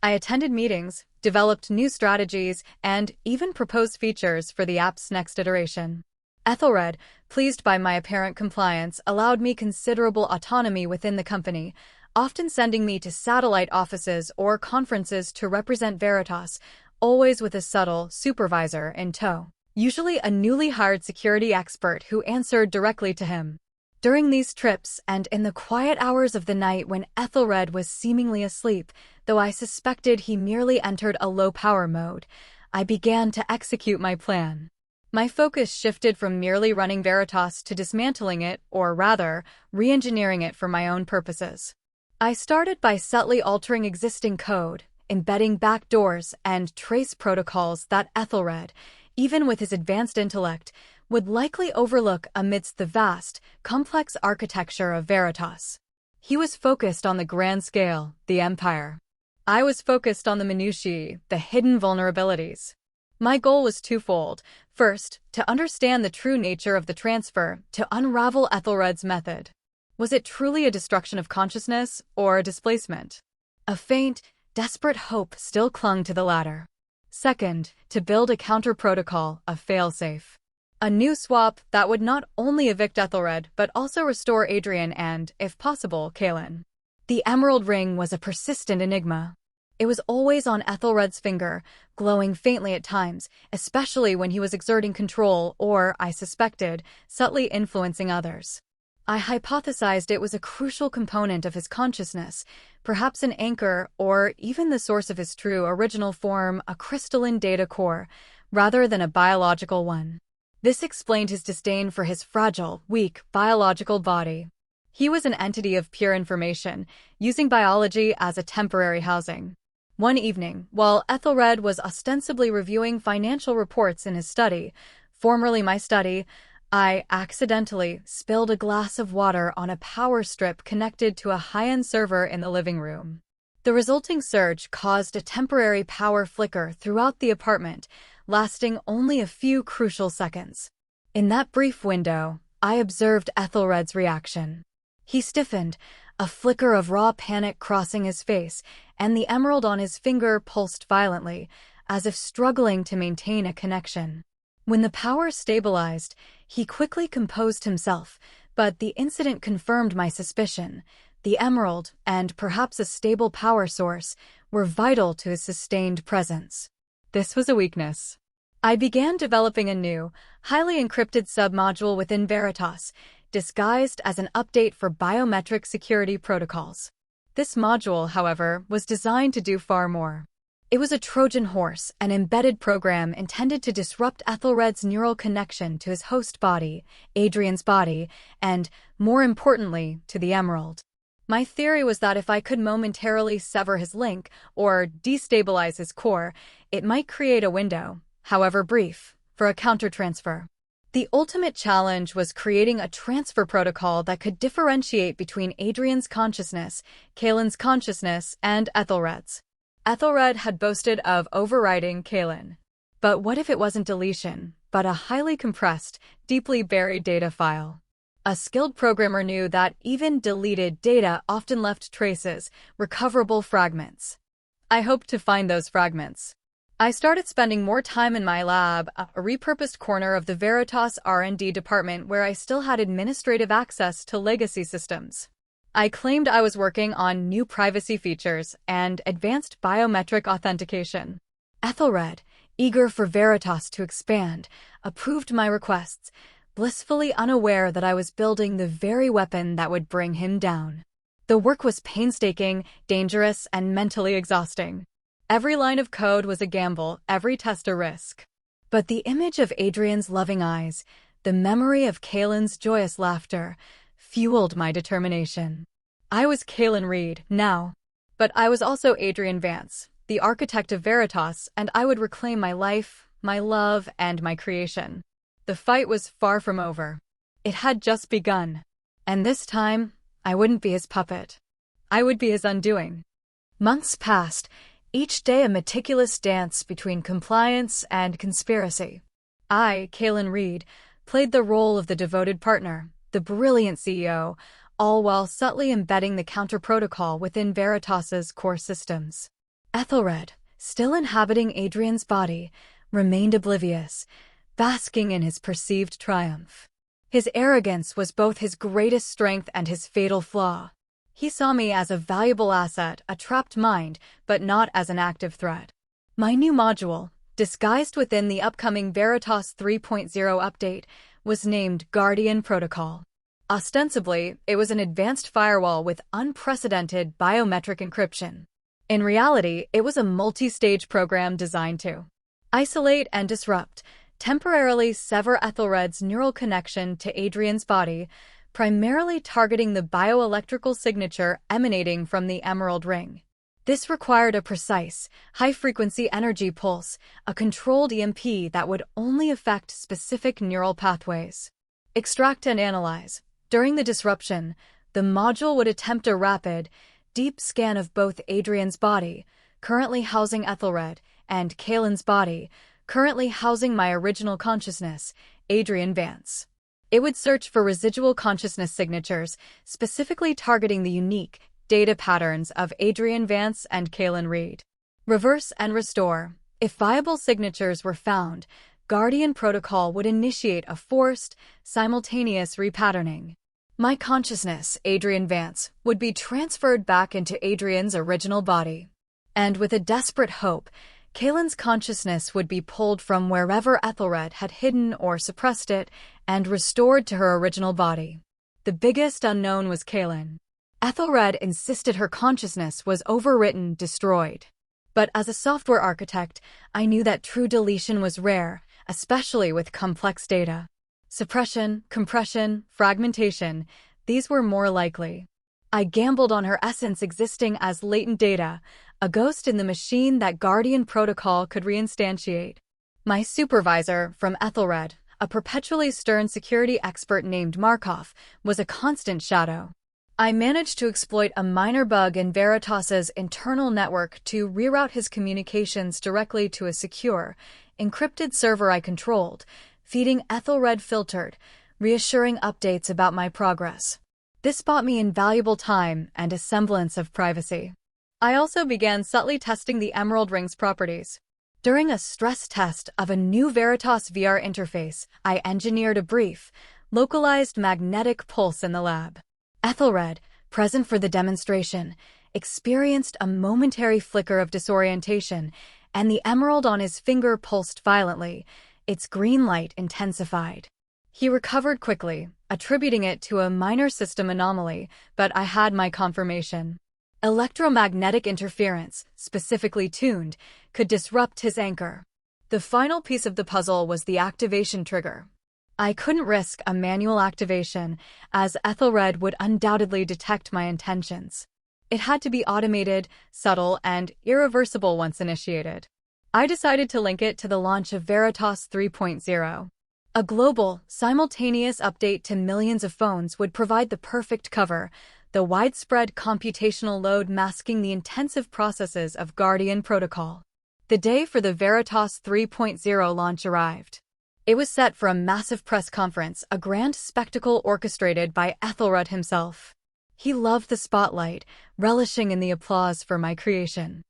I attended meetings, developed new strategies, and even proposed features for the app's next iteration. Ethelred, pleased by my apparent compliance, allowed me considerable autonomy within the company, often sending me to satellite offices or conferences to represent Veritas, always with a subtle supervisor in tow, usually a newly hired security expert who answered directly to him. During these trips, and in the quiet hours of the night when Ethelred was seemingly asleep, though I suspected he merely entered a low-power mode, I began to execute my plan. My focus shifted from merely running Veritas to dismantling it, or rather, re-engineering it for my own purposes. I started by subtly altering existing code, embedding backdoors and trace protocols that Ethelred, even with his advanced intellect, would likely overlook amidst the vast, complex architecture of Veritas. He was focused on the grand scale, the empire. I was focused on the minutiae, the hidden vulnerabilities. My goal was twofold. First, to understand the true nature of the transfer, to unravel Ethelred's method. Was it truly a destruction of consciousness, or a displacement? A faint, desperate hope still clung to the latter. Second, to build a counter-protocol, a failsafe. A new swap that would not only evict Ethelred, but also restore Adrian and, if possible, Kaelin. The emerald ring was a persistent enigma. It was always on Ethelred's finger, glowing faintly at times, especially when he was exerting control or, I suspected, subtly influencing others. I hypothesized it was a crucial component of his consciousness, perhaps an anchor or even the source of his true original form, a crystalline data core, rather than a biological one. This explained his disdain for his fragile, weak, biological body. He was an entity of pure information, using biology as a temporary housing. One evening, while Ethelred was ostensibly reviewing financial reports in his study, formerly my study, I accidentally spilled a glass of water on a power strip connected to a high-end server in the living room. The resulting surge caused a temporary power flicker throughout the apartment, lasting only a few crucial seconds. In that brief window, I observed Ethelred's reaction. He stiffened, a flicker of raw panic crossing his face, and the emerald on his finger pulsed violently, as if struggling to maintain a connection. When the power stabilized, he quickly composed himself, but the incident confirmed my suspicion. The emerald, and perhaps a stable power source, were vital to his sustained presence. This was a weakness. I began developing a new, highly encrypted submodule within Veritas, disguised as an update for biometric security protocols. This module, however, was designed to do far more. It was a Trojan horse, an embedded program intended to disrupt Ethelred's neural connection to his host body, Adrian's body, and, more importantly, to the Emerald. My theory was that if I could momentarily sever his link, or destabilize his core, it might create a window, however brief, for a countertransfer. The ultimate challenge was creating a transfer protocol that could differentiate between Adrian's consciousness, Kaelin's consciousness, and Ethelred's. Ethelred had boasted of overriding Kaelin. But what if it wasn't deletion, but a highly compressed, deeply buried data file? A skilled programmer knew that even deleted data often left traces, recoverable fragments. I hoped to find those fragments. I started spending more time in my lab, a repurposed corner of the Veritas R&D department where I still had administrative access to legacy systems. I claimed I was working on new privacy features and advanced biometric authentication. Ethelred, eager for Veritas to expand, approved my requests, blissfully unaware that I was building the very weapon that would bring him down. The work was painstaking, dangerous, and mentally exhausting. Every line of code was a gamble, every test a risk. But the image of Adrian's loving eyes, the memory of Kaelin's joyous laughter, fueled my determination. I was Kaelin Reed, now. But I was also Adrian Vance, the architect of Veritas, and I would reclaim my life, my love, and my creation. The fight was far from over. It had just begun. And this time, I wouldn't be his puppet. I would be his undoing. Months passed, each day a meticulous dance between compliance and conspiracy. I, Kaelin Reed, played the role of the devoted partner, the brilliant CEO, all while subtly embedding the counter-protocol within Veritas's core systems. Ethelred, still inhabiting Adrian's body, remained oblivious, basking in his perceived triumph. His arrogance was both his greatest strength and his fatal flaw. He saw me as a valuable asset, a trapped mind, but not as an active threat. My new module, disguised within the upcoming Veritas 3.0 update, was named Guardian Protocol. Ostensibly, it was an advanced firewall with unprecedented biometric encryption. In reality, it was a multi-stage program designed to isolate and disrupt, temporarily sever Ethelred's neural connection to Adrian's body, primarily targeting the bioelectrical signature emanating from the Emerald Ring. This required a precise, high-frequency energy pulse, a controlled EMP that would only affect specific neural pathways. Extract and analyze. During the disruption, the module would attempt a rapid, deep scan of both Adrian's body, currently housing Ethelred, and Kaelin's body, currently housing my original consciousness, Adrian Vance. It would search for residual consciousness signatures, specifically targeting the unique data patterns of Adrian Vance and Kaelin Reed. Reverse and restore. If viable signatures were found, Guardian Protocol would initiate a forced, simultaneous repatterning. My consciousness, Adrian Vance, would be transferred back into Adrian's original body. And with a desperate hope, Kaelin's consciousness would be pulled from wherever Ethelred had hidden or suppressed it and restored to her original body. The biggest unknown was Kaelin. Ethelred insisted her consciousness was overwritten, destroyed. But as a software architect, I knew that true deletion was rare, especially with complex data. Suppression, compression, fragmentation, these were more likely. I gambled on her essence existing as latent data, a ghost in the machine that Guardian Protocol could reinstantiate. My supervisor, from Ethelred, a perpetually stern security expert named Markov, was a constant shadow. I managed to exploit a minor bug in Veritas's internal network to reroute his communications directly to a secure, encrypted server I controlled, feeding Ethelred filtered, reassuring updates about my progress. This bought me invaluable time and a semblance of privacy. I also began subtly testing the Emerald Ring's properties. During a stress test of a new Veritas VR interface, I engineered a brief, localized magnetic pulse in the lab. Ethelred, present for the demonstration, experienced a momentary flicker of disorientation, and the emerald on his finger pulsed violently, its green light intensified. He recovered quickly, attributing it to a minor system anomaly, but I had my confirmation. Electromagnetic interference, specifically tuned, could disrupt his anchor. The final piece of the puzzle was the activation trigger. I couldn't risk a manual activation, as Ethelred would undoubtedly detect my intentions. It had to be automated, subtle, and irreversible once initiated. I decided to link it to the launch of Veritas 3.0. A global, simultaneous update to millions of phones would provide the perfect cover, the widespread computational load masking the intensive processes of Guardian Protocol. The day for the Veritas 3.0 launch arrived. It was set for a massive press conference, a grand spectacle orchestrated by Ethelred himself. He loved the spotlight, relishing in the applause for my creation.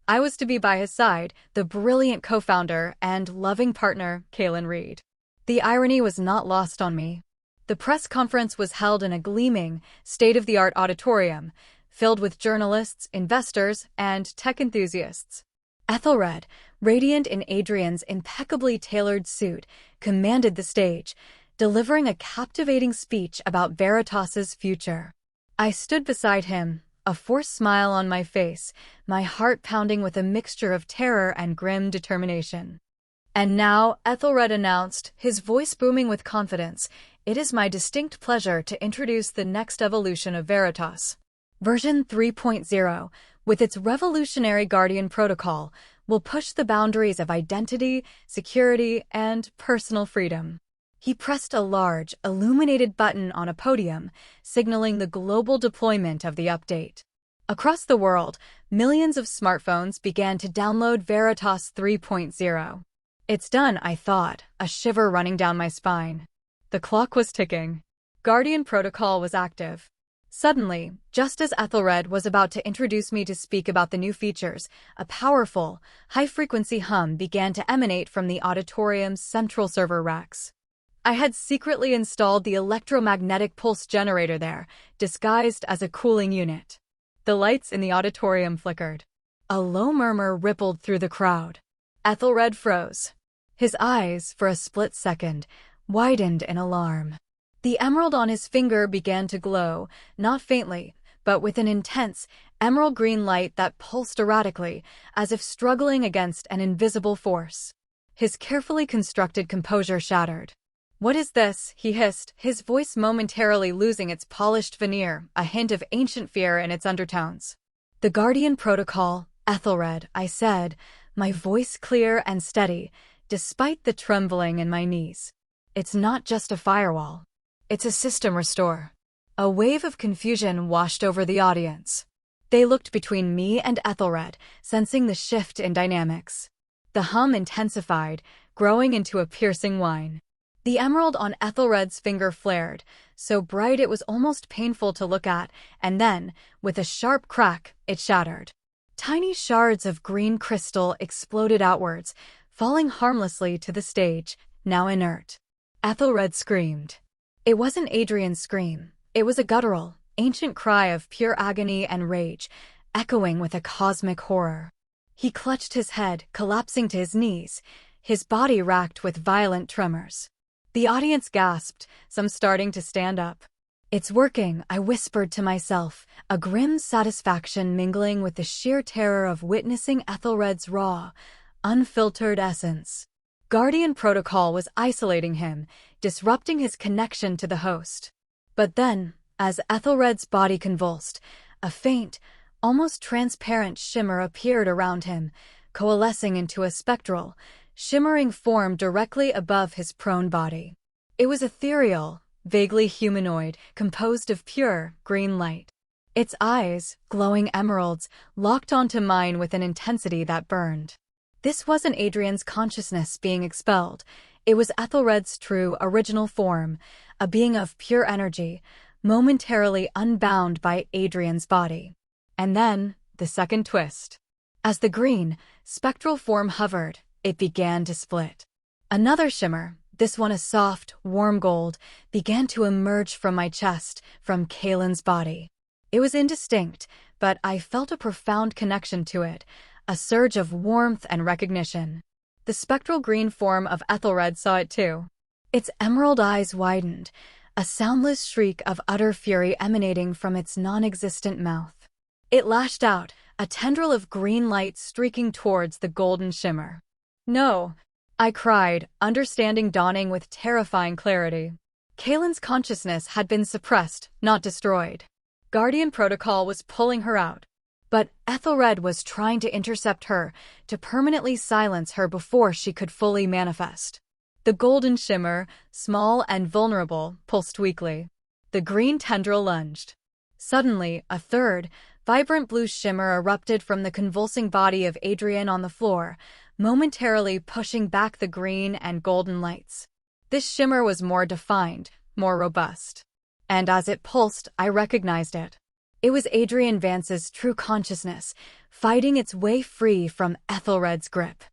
I was to be by his side, the brilliant co-founder and loving partner, Kaelin Reed. The irony was not lost on me. The press conference was held in a gleaming, state-of-the-art auditorium, filled with journalists, investors, and tech enthusiasts. Ethelred, radiant in Adrian's impeccably tailored suit, commanded the stage, delivering a captivating speech about Veritas's future. I stood beside him, a forced smile on my face, my heart pounding with a mixture of terror and grim determination. And now, Ethelred announced, his voice booming with confidence, "It is my distinct pleasure to introduce the next evolution of Veritas. Version 3.0, with its revolutionary Guardian Protocol, will push the boundaries of identity, security, and personal freedom." He pressed a large, illuminated button on a podium, signaling the global deployment of the update. Across the world, millions of smartphones began to download Veritas 3.0. It's done, I thought, a shiver running down my spine. The clock was ticking. Guardian Protocol was active. Suddenly, just as Ethelred was about to introduce me to speak about the new features, a powerful, high-frequency hum began to emanate from the auditorium's central server racks. I had secretly installed the electromagnetic pulse generator there, disguised as a cooling unit. The lights in the auditorium flickered. A low murmur rippled through the crowd. Ethelred froze. His eyes, for a split second, widened in alarm. The emerald on his finger began to glow, not faintly, but with an intense, emerald green light that pulsed erratically, as if struggling against an invisible force. His carefully constructed composure shattered. "What is this?" he hissed, his voice momentarily losing its polished veneer, a hint of ancient fear in its undertones. "The Guardian Protocol, Ethelred," I said, my voice clear and steady, despite the trembling in my knees. "It's not just a firewall. It's a system restore." A wave of confusion washed over the audience. They looked between me and Ethelred, sensing the shift in dynamics. The hum intensified, growing into a piercing whine. The emerald on Ethelred's finger flared, so bright it was almost painful to look at, and then, with a sharp crack, it shattered. Tiny shards of green crystal exploded outwards, falling harmlessly to the stage, now inert. Ethelred screamed. It wasn't Adrian's scream. It was a guttural, ancient cry of pure agony and rage, echoing with a cosmic horror. He clutched his head, collapsing to his knees, his body racked with violent tremors. The audience gasped, some starting to stand up. "It's working," I whispered to myself, a grim satisfaction mingling with the sheer terror of witnessing Ethelred's raw, unfiltered essence. Guardian Protocol was isolating him, disrupting his connection to the host. But then, as Ethelred's body convulsed, a faint, almost transparent shimmer appeared around him, coalescing into a spectral, shimmering form directly above his prone body. It was ethereal, vaguely humanoid, composed of pure, green light. Its eyes, glowing emeralds, locked onto mine with an intensity that burned. This wasn't Adrian's consciousness being expelled. It was Ethelred's true, original form, a being of pure energy, momentarily unbound by Adrian's body. And then, the second twist. As the green, spectral form hovered, it began to split. Another shimmer, this one a soft, warm gold, began to emerge from my chest, from Kaelin's body. It was indistinct, but I felt a profound connection to it, a surge of warmth and recognition. The spectral green form of Ethelred saw it too. Its emerald eyes widened, a soundless shriek of utter fury emanating from its non-existent mouth. It lashed out, a tendril of green light streaking towards the golden shimmer. No, I cried, understanding dawning with terrifying clarity. Kaylin's consciousness had been suppressed, not destroyed. Guardian Protocol was pulling her out. But Ethelred was trying to intercept her, to permanently silence her before she could fully manifest. The golden shimmer, small and vulnerable, pulsed weakly. The green tendril lunged. Suddenly, a third, vibrant blue shimmer erupted from the convulsing body of Adrian on the floor, momentarily pushing back the green and golden lights. This shimmer was more defined, more robust. And as it pulsed, I recognized it. It was Adrian Vance's true consciousness, fighting its way free from Ethelred's grip.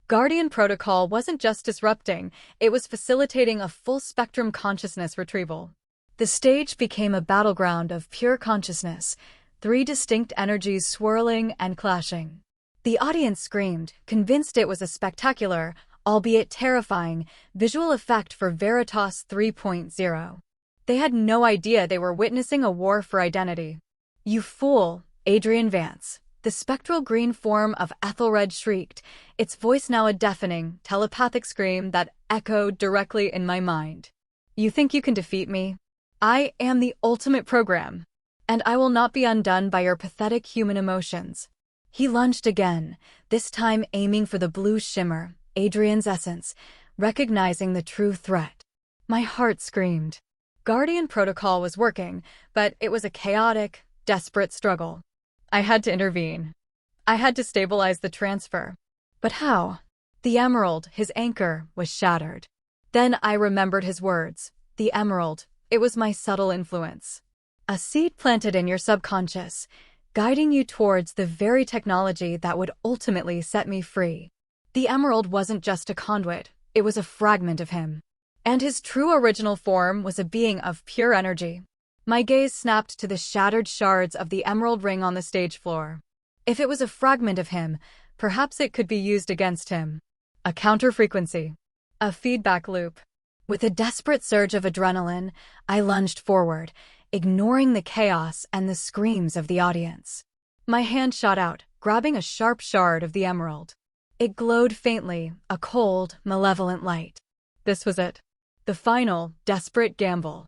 Guardian Protocol wasn't just disrupting, it was facilitating a full-spectrum consciousness retrieval. The stage became a battleground of pure consciousness, three distinct energies swirling and clashing. The audience screamed, convinced it was a spectacular, albeit terrifying, visual effect for Veritas 3.0. They had no idea they were witnessing a war for identity. "You fool, Adrian Vance," the spectral green form of Ethelred shrieked, its voice now a deafening, telepathic scream that echoed directly in my mind. "You think you can defeat me? I am the ultimate program, and I will not be undone by your pathetic human emotions." He lunged again, this time aiming for the blue shimmer, Adrian's essence, recognizing the true threat. My heart screamed. Guardian Protocol was working, but it was a chaotic, desperate struggle. I had to intervene. I had to stabilize the transfer. But how? The emerald, his anchor, was shattered. Then I remembered his words. The emerald, it was my subtle influence. A seed planted in your subconscious, guiding you towards the very technology that would ultimately set me free. The emerald wasn't just a conduit, it was a fragment of him. And his true original form was a being of pure energy. My gaze snapped to the shattered shards of the emerald ring on the stage floor. If it was a fragment of him, perhaps it could be used against him. A counter-frequency. A feedback loop. With a desperate surge of adrenaline, I lunged forward, ignoring the chaos and the screams of the audience. My hand shot out, grabbing a sharp shard of the emerald. It glowed faintly, a cold, malevolent light. This was it. The final, desperate gamble.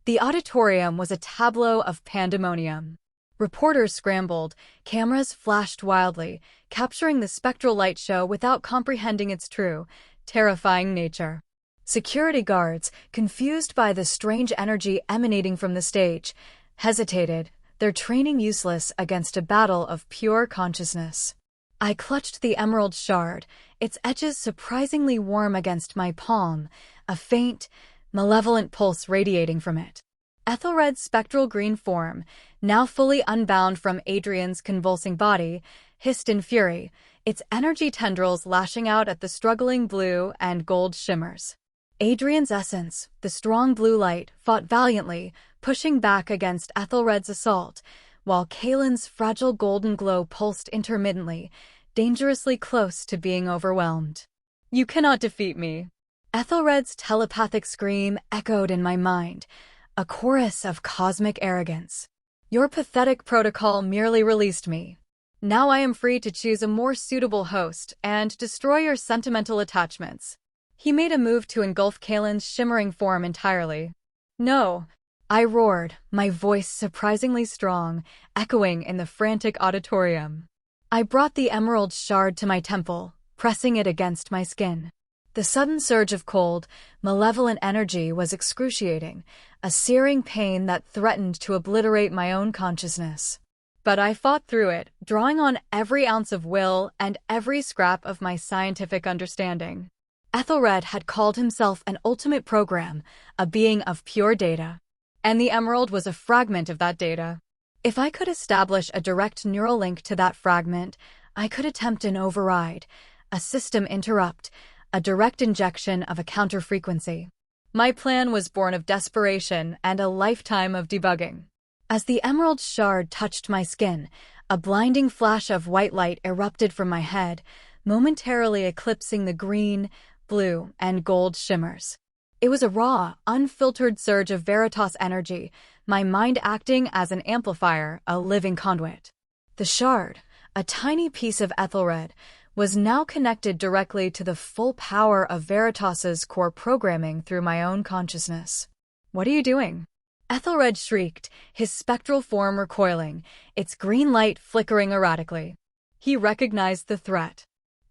The auditorium was a tableau of pandemonium. Reporters scrambled, cameras flashed wildly, capturing the spectral light show without comprehending its true, terrifying nature. Security guards, confused by the strange energy emanating from the stage, hesitated, their training useless against a battle of pure consciousness. I clutched the emerald shard, its edges surprisingly warm against my palm, a faint, malevolent pulse radiating from it. Ethelred's spectral green form, now fully unbound from Adrian's convulsing body, hissed in fury, its energy tendrils lashing out at the struggling blue and gold shimmers. Adrian's essence, the strong blue light, fought valiantly, pushing back against Ethelred's assault, while Kaylin's fragile golden glow pulsed intermittently, dangerously close to being overwhelmed. "You cannot defeat me." Ethelred's telepathic scream echoed in my mind, a chorus of cosmic arrogance. "Your pathetic protocol merely released me. Now I am free to choose a more suitable host and destroy your sentimental attachments." He made a move to engulf Kaylin's shimmering form entirely. "No," I roared, my voice surprisingly strong, echoing in the frantic auditorium. I brought the emerald shard to my temple, pressing it against my skin. The sudden surge of cold, malevolent energy was excruciating, a searing pain that threatened to obliterate my own consciousness. But I fought through it, drawing on every ounce of will and every scrap of my scientific understanding. Ethelred had called himself an ultimate program, a being of pure data. And the emerald was a fragment of that data. If I could establish a direct neural link to that fragment, I could attempt an override, a system interrupt, a direct injection of a counter-frequency. My plan was born of desperation and a lifetime of debugging. As the emerald shard touched my skin, a blinding flash of white light erupted from my head, momentarily eclipsing the green, blue, and gold shimmers. It was a raw, unfiltered surge of Veritas energy, my mind acting as an amplifier, a living conduit. The shard, a tiny piece of Ethelred, was now connected directly to the full power of Veritas's core programming through my own consciousness. "What are you doing?" Ethelred shrieked, his spectral form recoiling, its green light flickering erratically. He recognized the threat.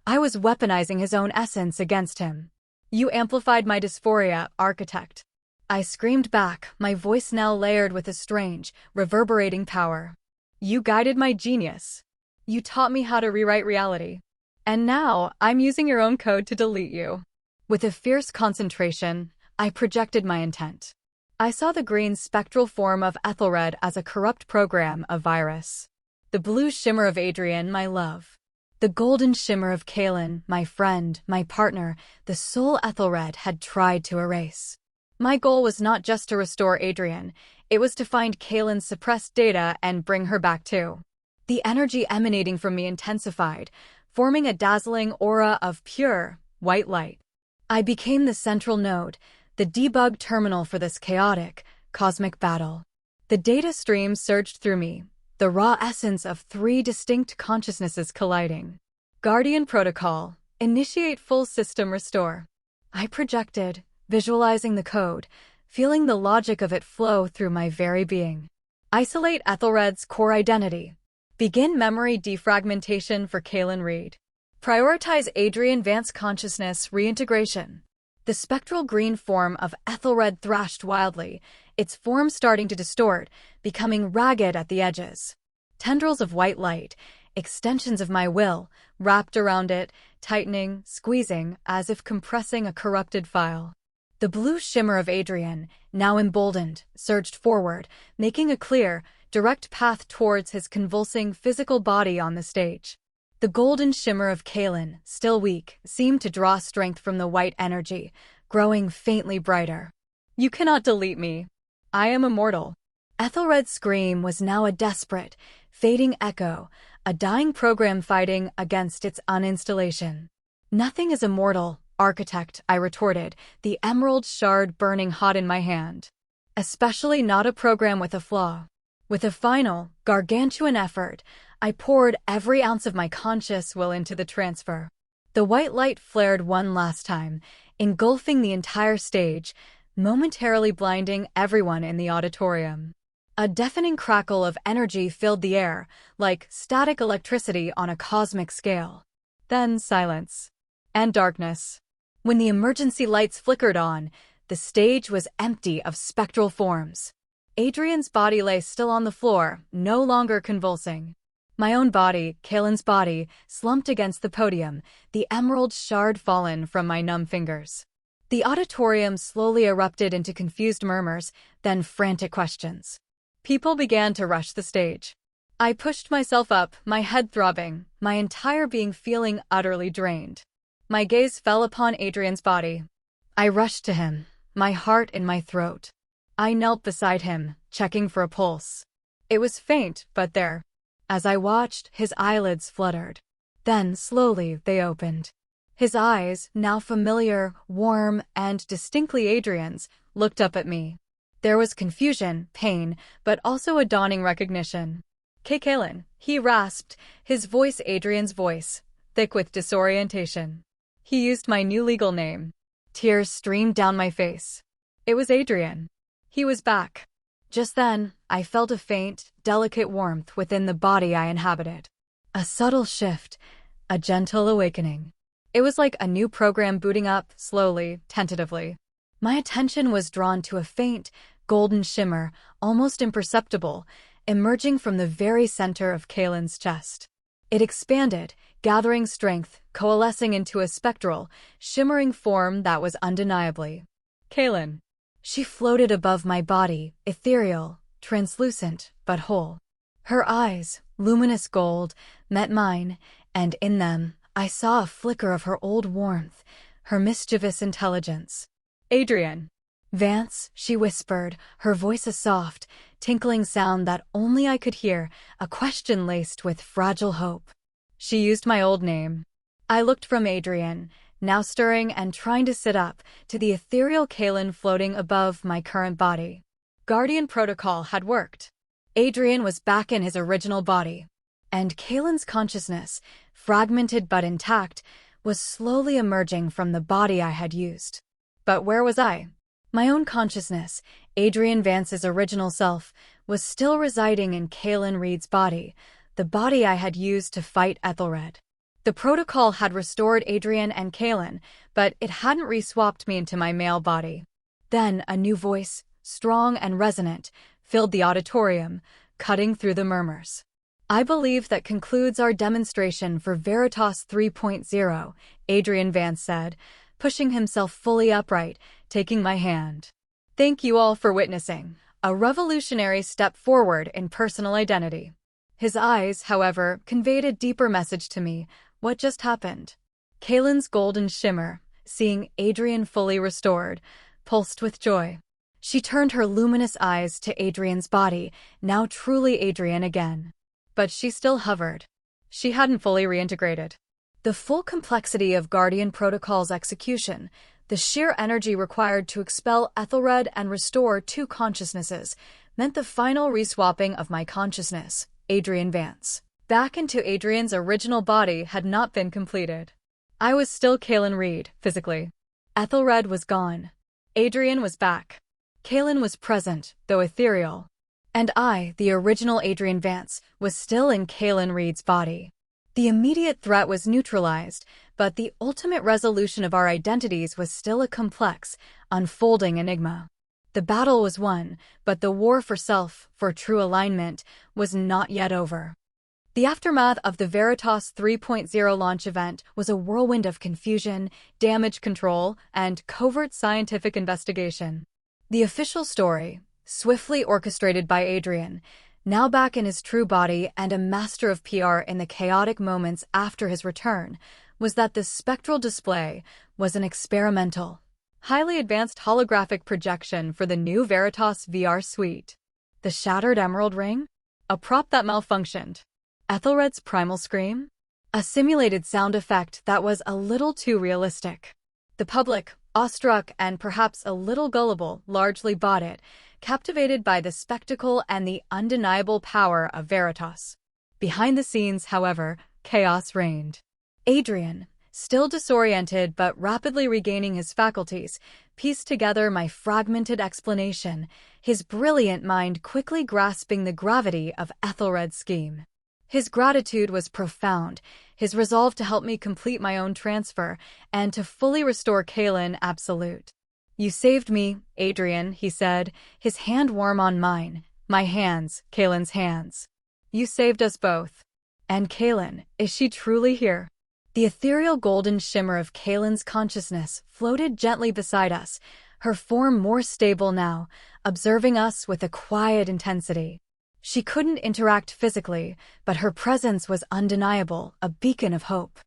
I was weaponizing his own essence against him. "You amplified my dysphoria, architect." I screamed back, my voice now layered with a strange, reverberating power. "You guided my genius. You taught me how to rewrite reality. And now, I'm using your own code to delete you." With a fierce concentration, I projected my intent. I saw the green spectral form of Ethelred as a corrupt program of virus. The blue shimmer of Adrian, my love. The golden shimmer of Kaelin, my friend, my partner, the soul Ethelred had tried to erase. My goal was not just to restore Adrian, it was to find Kaelin's suppressed data and bring her back too. The energy emanating from me intensified, forming a dazzling aura of pure, white light. I became the central node, the debug terminal for this chaotic, cosmic battle. The data stream surged through me, the raw essence of 3 distinct consciousnesses colliding. Guardian Protocol, initiate full system restore. I projected, visualizing the code, feeling the logic of it flow through my very being. Isolate Ethelred's core identity. Begin memory defragmentation for Kaelin Reed. Prioritize Adrian Vance consciousness reintegration. The spectral green form of Ethelred thrashed wildly, its form starting to distort, becoming ragged at the edges. Tendrils of white light, extensions of my will, wrapped around it, tightening, squeezing, as if compressing a corrupted file. The blue shimmer of Adrian, now emboldened, surged forward, making a clear, direct path towards his convulsing physical body on the stage. The golden shimmer of Kaelin, still weak, seemed to draw strength from the white energy, growing faintly brighter. "You cannot delete me. I am immortal." Ethelred's scream was now a desperate, fading echo, a dying program fighting against its uninstallation. "Nothing is immortal, architect," I retorted, the emerald shard burning hot in my hand. "Especially not a program with a flaw." With a final, gargantuan effort, I poured every ounce of my conscious will into the transfer. The white light flared one last time, engulfing the entire stage, momentarily blinding everyone in the auditorium. A deafening crackle of energy filled the air, like static electricity on a cosmic scale. Then silence. And darkness. When the emergency lights flickered on, the stage was empty of spectral forms. Adrian's body lay still on the floor, no longer convulsing. My own body, Kaelin's body, slumped against the podium, the emerald shard fallen from my numb fingers. The auditorium slowly erupted into confused murmurs, then frantic questions. People began to rush the stage. I pushed myself up, my head throbbing, my entire being feeling utterly drained. My gaze fell upon Adrian's body. I rushed to him, my heart in my throat. I knelt beside him, checking for a pulse. It was faint, but there. As I watched, his eyelids fluttered. Then, slowly, they opened. His eyes, now familiar, warm, and distinctly Adrian's, looked up at me. There was confusion, pain, but also a dawning recognition. "Kaelin," he rasped, his voice Adrian's voice, thick with disorientation. He used my new legal name. Tears streamed down my face. It was Adrian. He was back. Just then, I felt a faint, delicate warmth within the body I inhabited. A subtle shift, a gentle awakening. It was like a new program booting up, slowly, tentatively. My attention was drawn to a faint, golden shimmer, almost imperceptible, emerging from the very center of Kaelin's chest. It expanded, gathering strength, coalescing into a spectral, shimmering form that was undeniably Kaelin. She floated above my body, ethereal, translucent, but whole. Her eyes, luminous gold, met mine, and in them, I saw a flicker of her old warmth, her mischievous intelligence. "Adrian." "Vance," she whispered, her voice a soft, tinkling sound that only I could hear, a question laced with fragile hope. She used my old name. I looked from Adrian, now stirring and trying to sit up, to the ethereal Kaelin floating above my current body. Guardian Protocol had worked. Adrian was back in his original body. and Kaylin's consciousness, fragmented but intact, was slowly emerging from the body I had used. But where was I? My own consciousness, Adrian Vance's original self, was still residing in Kaylin Reed's body, the body I had used to fight Ethelred. The protocol had restored Adrian and Kaylin, but it hadn't re-swapped me into my male body. Then a new voice, strong and resonant, filled the auditorium, cutting through the murmurs. "I believe that concludes our demonstration for Veritas 3.0, Adrian Vance said, pushing himself fully upright, taking my hand. "Thank you all for witnessing a revolutionary step forward in personal identity." His eyes, however, conveyed a deeper message to me. What just happened? Kaylin's golden shimmer, seeing Adrian fully restored, pulsed with joy. She turned her luminous eyes to Adrian's body, now truly Adrian again. But she still hovered. She hadn't fully reintegrated. The full complexity of Guardian Protocol's execution, the sheer energy required to expel Ethelred and restore two consciousnesses, meant the final reswapping of my consciousness, Adrian Vance, back into Adrian's original body had not been completed. I was still Kaylin Reed, physically. Ethelred was gone. Adrian was back. Kaylin was present, though ethereal. And I, the original Adrian Vance, was still in Kaylin Reed's body. The immediate threat was neutralized, but the ultimate resolution of our identities was still a complex, unfolding enigma. The battle was won, but the war for self, for true alignment, was not yet over. The aftermath of the Veritas 3.0 launch event was a whirlwind of confusion, damage control, and covert scientific investigation. The official story, swiftly orchestrated by Adrian, now back in his true body and a master of PR in the chaotic moments after his return, was that the spectral display was an experimental, highly advanced holographic projection for the new Veritas VR suite. The shattered emerald ring? A prop that malfunctioned. Ethelred's primal scream? A simulated sound effect that was a little too realistic. The public, awestruck and perhaps a little gullible, largely bought it, captivated by the spectacle and the undeniable power of Veritas. Behind the scenes, however, chaos reigned. Adrian, still disoriented but rapidly regaining his faculties, pieced together my fragmented explanation, his brilliant mind quickly grasping the gravity of Ethelred's scheme. His gratitude was profound, his resolve to help me complete my own transfer and to fully restore Kaylin absolute. "You saved me, Adrian," he said, his hand warm on mine, my hands, Kaylin's hands. "You saved us both. And Kaylin, is she truly here?" The ethereal golden shimmer of Kaylin's consciousness floated gently beside us, her form more stable now, observing us with a quiet intensity. She couldn't interact physically, but her presence was undeniable, a beacon of hope.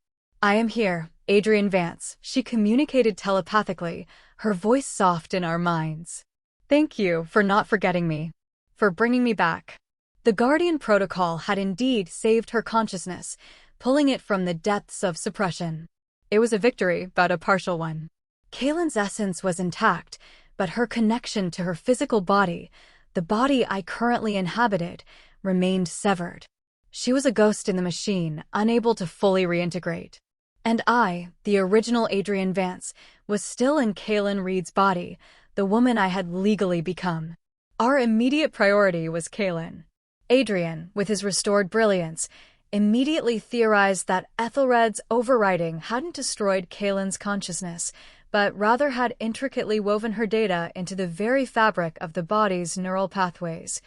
"I am here, Adrian Vance," she communicated telepathically, her voice soft in our minds. "Thank you for not forgetting me, for bringing me back." The Guardian Protocol had indeed saved her consciousness, pulling it from the depths of suppression. It was a victory, but a partial one. Kaylin's essence was intact, but her connection to her physical body, the body I currently inhabited, remained severed. She was a ghost in the machine, unable to fully reintegrate. And I, the original Adrian Vance, was still in Kaylin Reed's body, the woman I had legally become. Our immediate priority was Kaylin. Adrian, with his restored brilliance, immediately theorized that Ethelred's overriding hadn't destroyed Kaylin's consciousness, but rather had intricately woven her data into the very fabric of the body's neural pathways,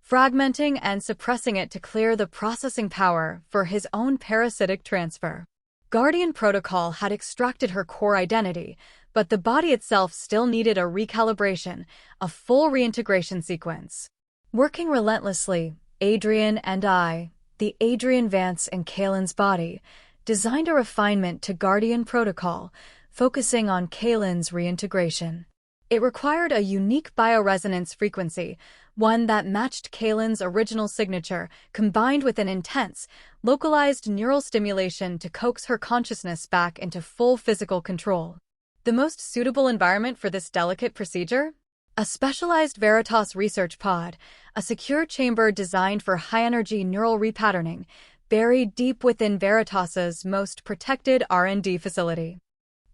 fragmenting and suppressing it to clear the processing power for his own parasitic transfer. Guardian Protocol had extracted her core identity, but the body itself still needed a recalibration, a full reintegration sequence. Working relentlessly, Adrian and I, the Adrian Vance in Kaylin's body, designed a refinement to Guardian Protocol, focusing on Kaylin's reintegration. It required a unique bioresonance frequency, one that matched Kaylin's original signature, combined with an intense, localized neural stimulation to coax her consciousness back into full physical control. The most suitable environment for this delicate procedure? A specialized Veritas research pod, a secure chamber designed for high-energy neural repatterning, buried deep within Veritas's most protected R&D facility.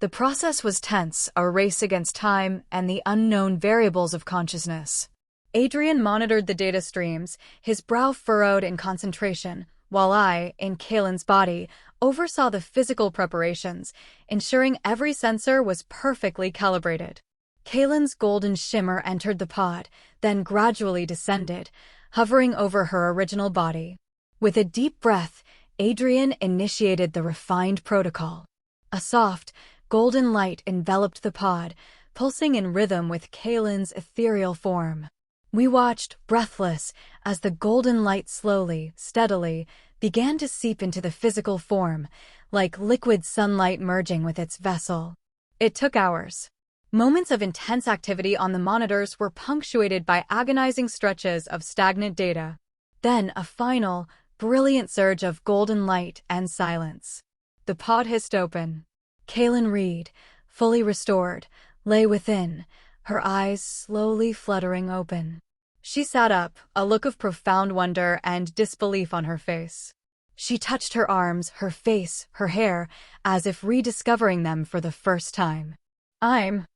The process was tense, a race against time and the unknown variables of consciousness. Adrian monitored the data streams, his brow furrowed in concentration, while I, in Kalen's body, oversaw the physical preparations, ensuring every sensor was perfectly calibrated. Kalen's golden shimmer entered the pod, then gradually descended, hovering over her original body. With a deep breath, Adrian initiated the refined protocol. A soft, golden light enveloped the pod, pulsing in rhythm with Kalen's ethereal form. We watched, breathless, as the golden light slowly, steadily, began to seep into the physical form, like liquid sunlight merging with its vessel. It took hours. Moments of intense activity on the monitors were punctuated by agonizing stretches of stagnant data. Then a final, brilliant surge of golden light and silence. The pod hissed open. Kalen Reed, fully restored, lay within, her eyes slowly fluttering open. She sat up, a look of profound wonder and disbelief on her face. She touched her arms, her face, her hair, as if rediscovering them for the first time. I'm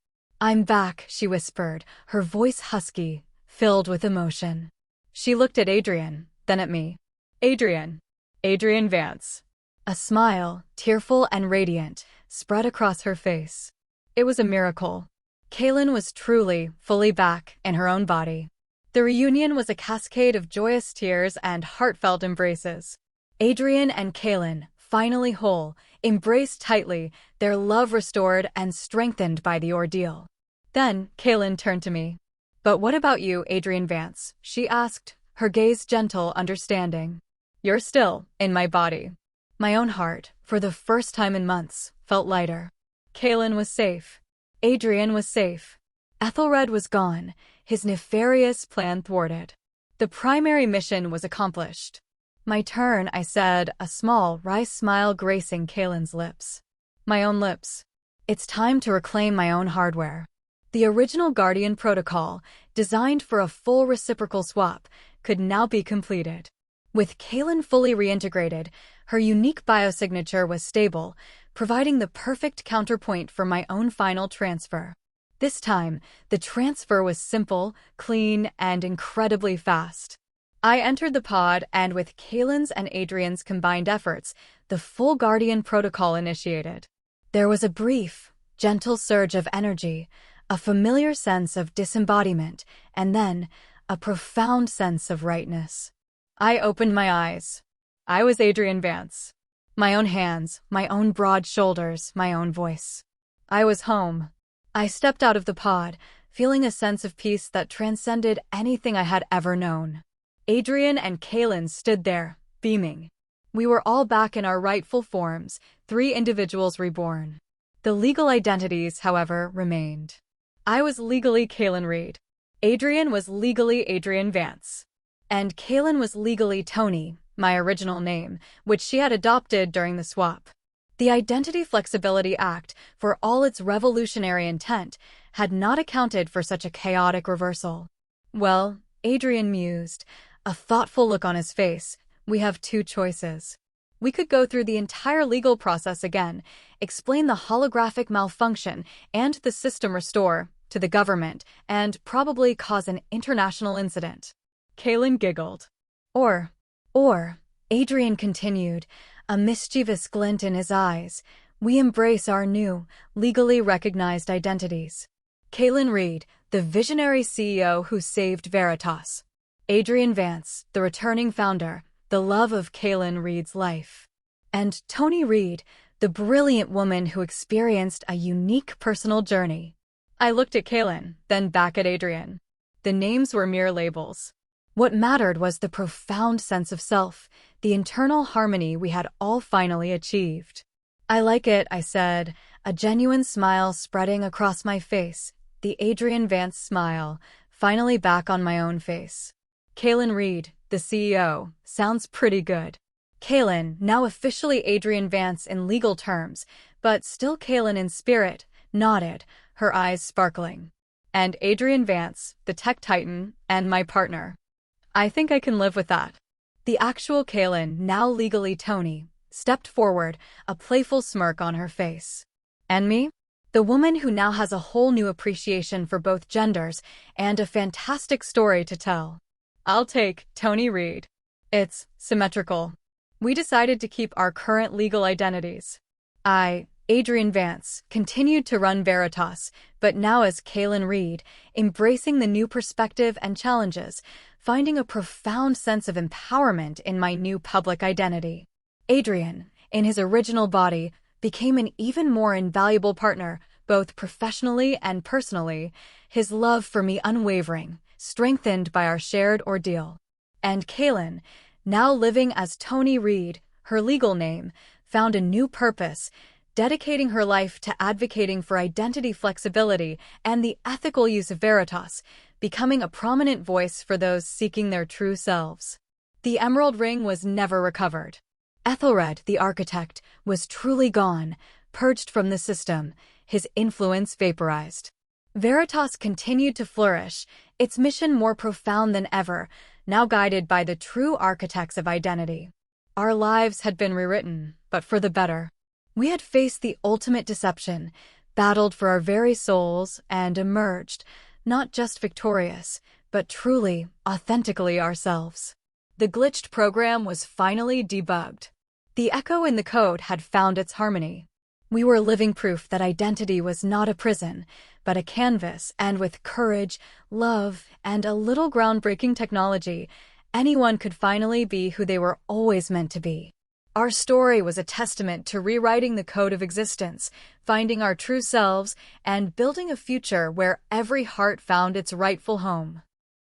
back, she whispered, her voice husky, filled with emotion. She looked at Adrian, then at me. Adrian Vance. A smile, tearful and radiant, spread across her face. It was a miracle. Kalen was truly, fully back in her own body. The reunion was a cascade of joyous tears and heartfelt embraces. Adrian and Kalen, finally whole, embraced tightly, their love restored and strengthened by the ordeal. Then, Kalen turned to me. "But what about you, Adrian Vance?" she asked, her gaze gentle, understanding. "You're still in my body." My own heart, for the first time in months, felt lighter. Kalen was safe. Adrian was safe. Ethelred was gone, his nefarious plan thwarted. The primary mission was accomplished. "My turn," I said, a small, wry smile gracing Kalen's lips. My own lips. It's time to reclaim my own hardware. The original Guardian protocol, designed for a full reciprocal swap, could now be completed. With Kalen fully reintegrated, her unique biosignature was stable, providing the perfect counterpoint for my own final transfer. This time, the transfer was simple, clean, and incredibly fast. I entered the pod, and with Kalen's and Adrian's combined efforts, the full Guardian protocol initiated. There was a brief, gentle surge of energy, a familiar sense of disembodiment, and then a profound sense of rightness. I opened my eyes. I was Adrian Vance. My own hands, my own broad shoulders, my own voice. I was home. I stepped out of the pod, feeling a sense of peace that transcended anything I had ever known. Adrian and Kalen stood there, beaming. We were all back in our rightful forms, 3 individuals reborn. The legal identities, however, remained. I was legally Kalen Reed. Adrian was legally Adrian Vance. And Kalen was legally Tony, my original name, which she had adopted during the swap. The Identity Flexibility Act, for all its revolutionary intent, had not accounted for such a chaotic reversal. "Well," Adrian mused, a thoughtful look on his face, "we have 2 choices. We could go through the entire legal process again, explain the holographic malfunction and the system restore to the government, and probably cause an international incident." Kalen giggled. Or, Adrian continued, a mischievous glint in his eyes, "we embrace our new, legally recognized identities. Kalen Reed, the visionary CEO who saved Veritas. Adrian Vance, the returning founder, the love of Kalen Reed's life. And Tony Reed, the brilliant woman who experienced a unique personal journey." I looked at Kalen, then back at Adrian. The names were mere labels. What mattered was the profound sense of self, the internal harmony we had all finally achieved. "I like it," I said, a genuine smile spreading across my face, the Adrian Vance smile, finally back on my own face. Kalen Reed, the CEO, sounds pretty good. Kalen, now officially Adrian Vance in legal terms, but still Kalen in spirit, nodded, her eyes sparkling. "And Adrian Vance, the tech titan, and my partner. I think I can live with that." The actual Kaylin, now legally Tony, stepped forward, a playful smirk on her face. And me? The woman who now has a whole new appreciation for both genders and a fantastic story to tell. I'll take Tony Reed. It's symmetrical. We decided to keep our current legal identities. I, Adrian Vance, continued to run Veritas, but now as Kaylin Reed, embracing the new perspective and challenges, finding a profound sense of empowerment in my new public identity. Adrian, in his original body, became an even more invaluable partner, both professionally and personally, his love for me unwavering, strengthened by our shared ordeal. And Kaylin, now living as Tony Reed, her legal name, found a new purpose, dedicating her life to advocating for identity flexibility and the ethical use of Veritas, becoming a prominent voice for those seeking their true selves. The emerald ring was never recovered. Ethelred, the architect, was truly gone, purged from the system, his influence vaporized. Veritas continued to flourish, its mission more profound than ever, now guided by the true architects of identity. Our lives had been rewritten, but for the better. We had faced the ultimate deception, battled for our very souls, and emerged, not just victorious, but truly, authentically ourselves. The glitched program was finally debugged. The echo in the code had found its harmony. We were living proof that identity was not a prison, but a canvas, and with courage, love, and a little groundbreaking technology, anyone could finally be who they were always meant to be. Our story was a testament to rewriting the code of existence, finding our true selves, and building a future where every heart found its rightful home.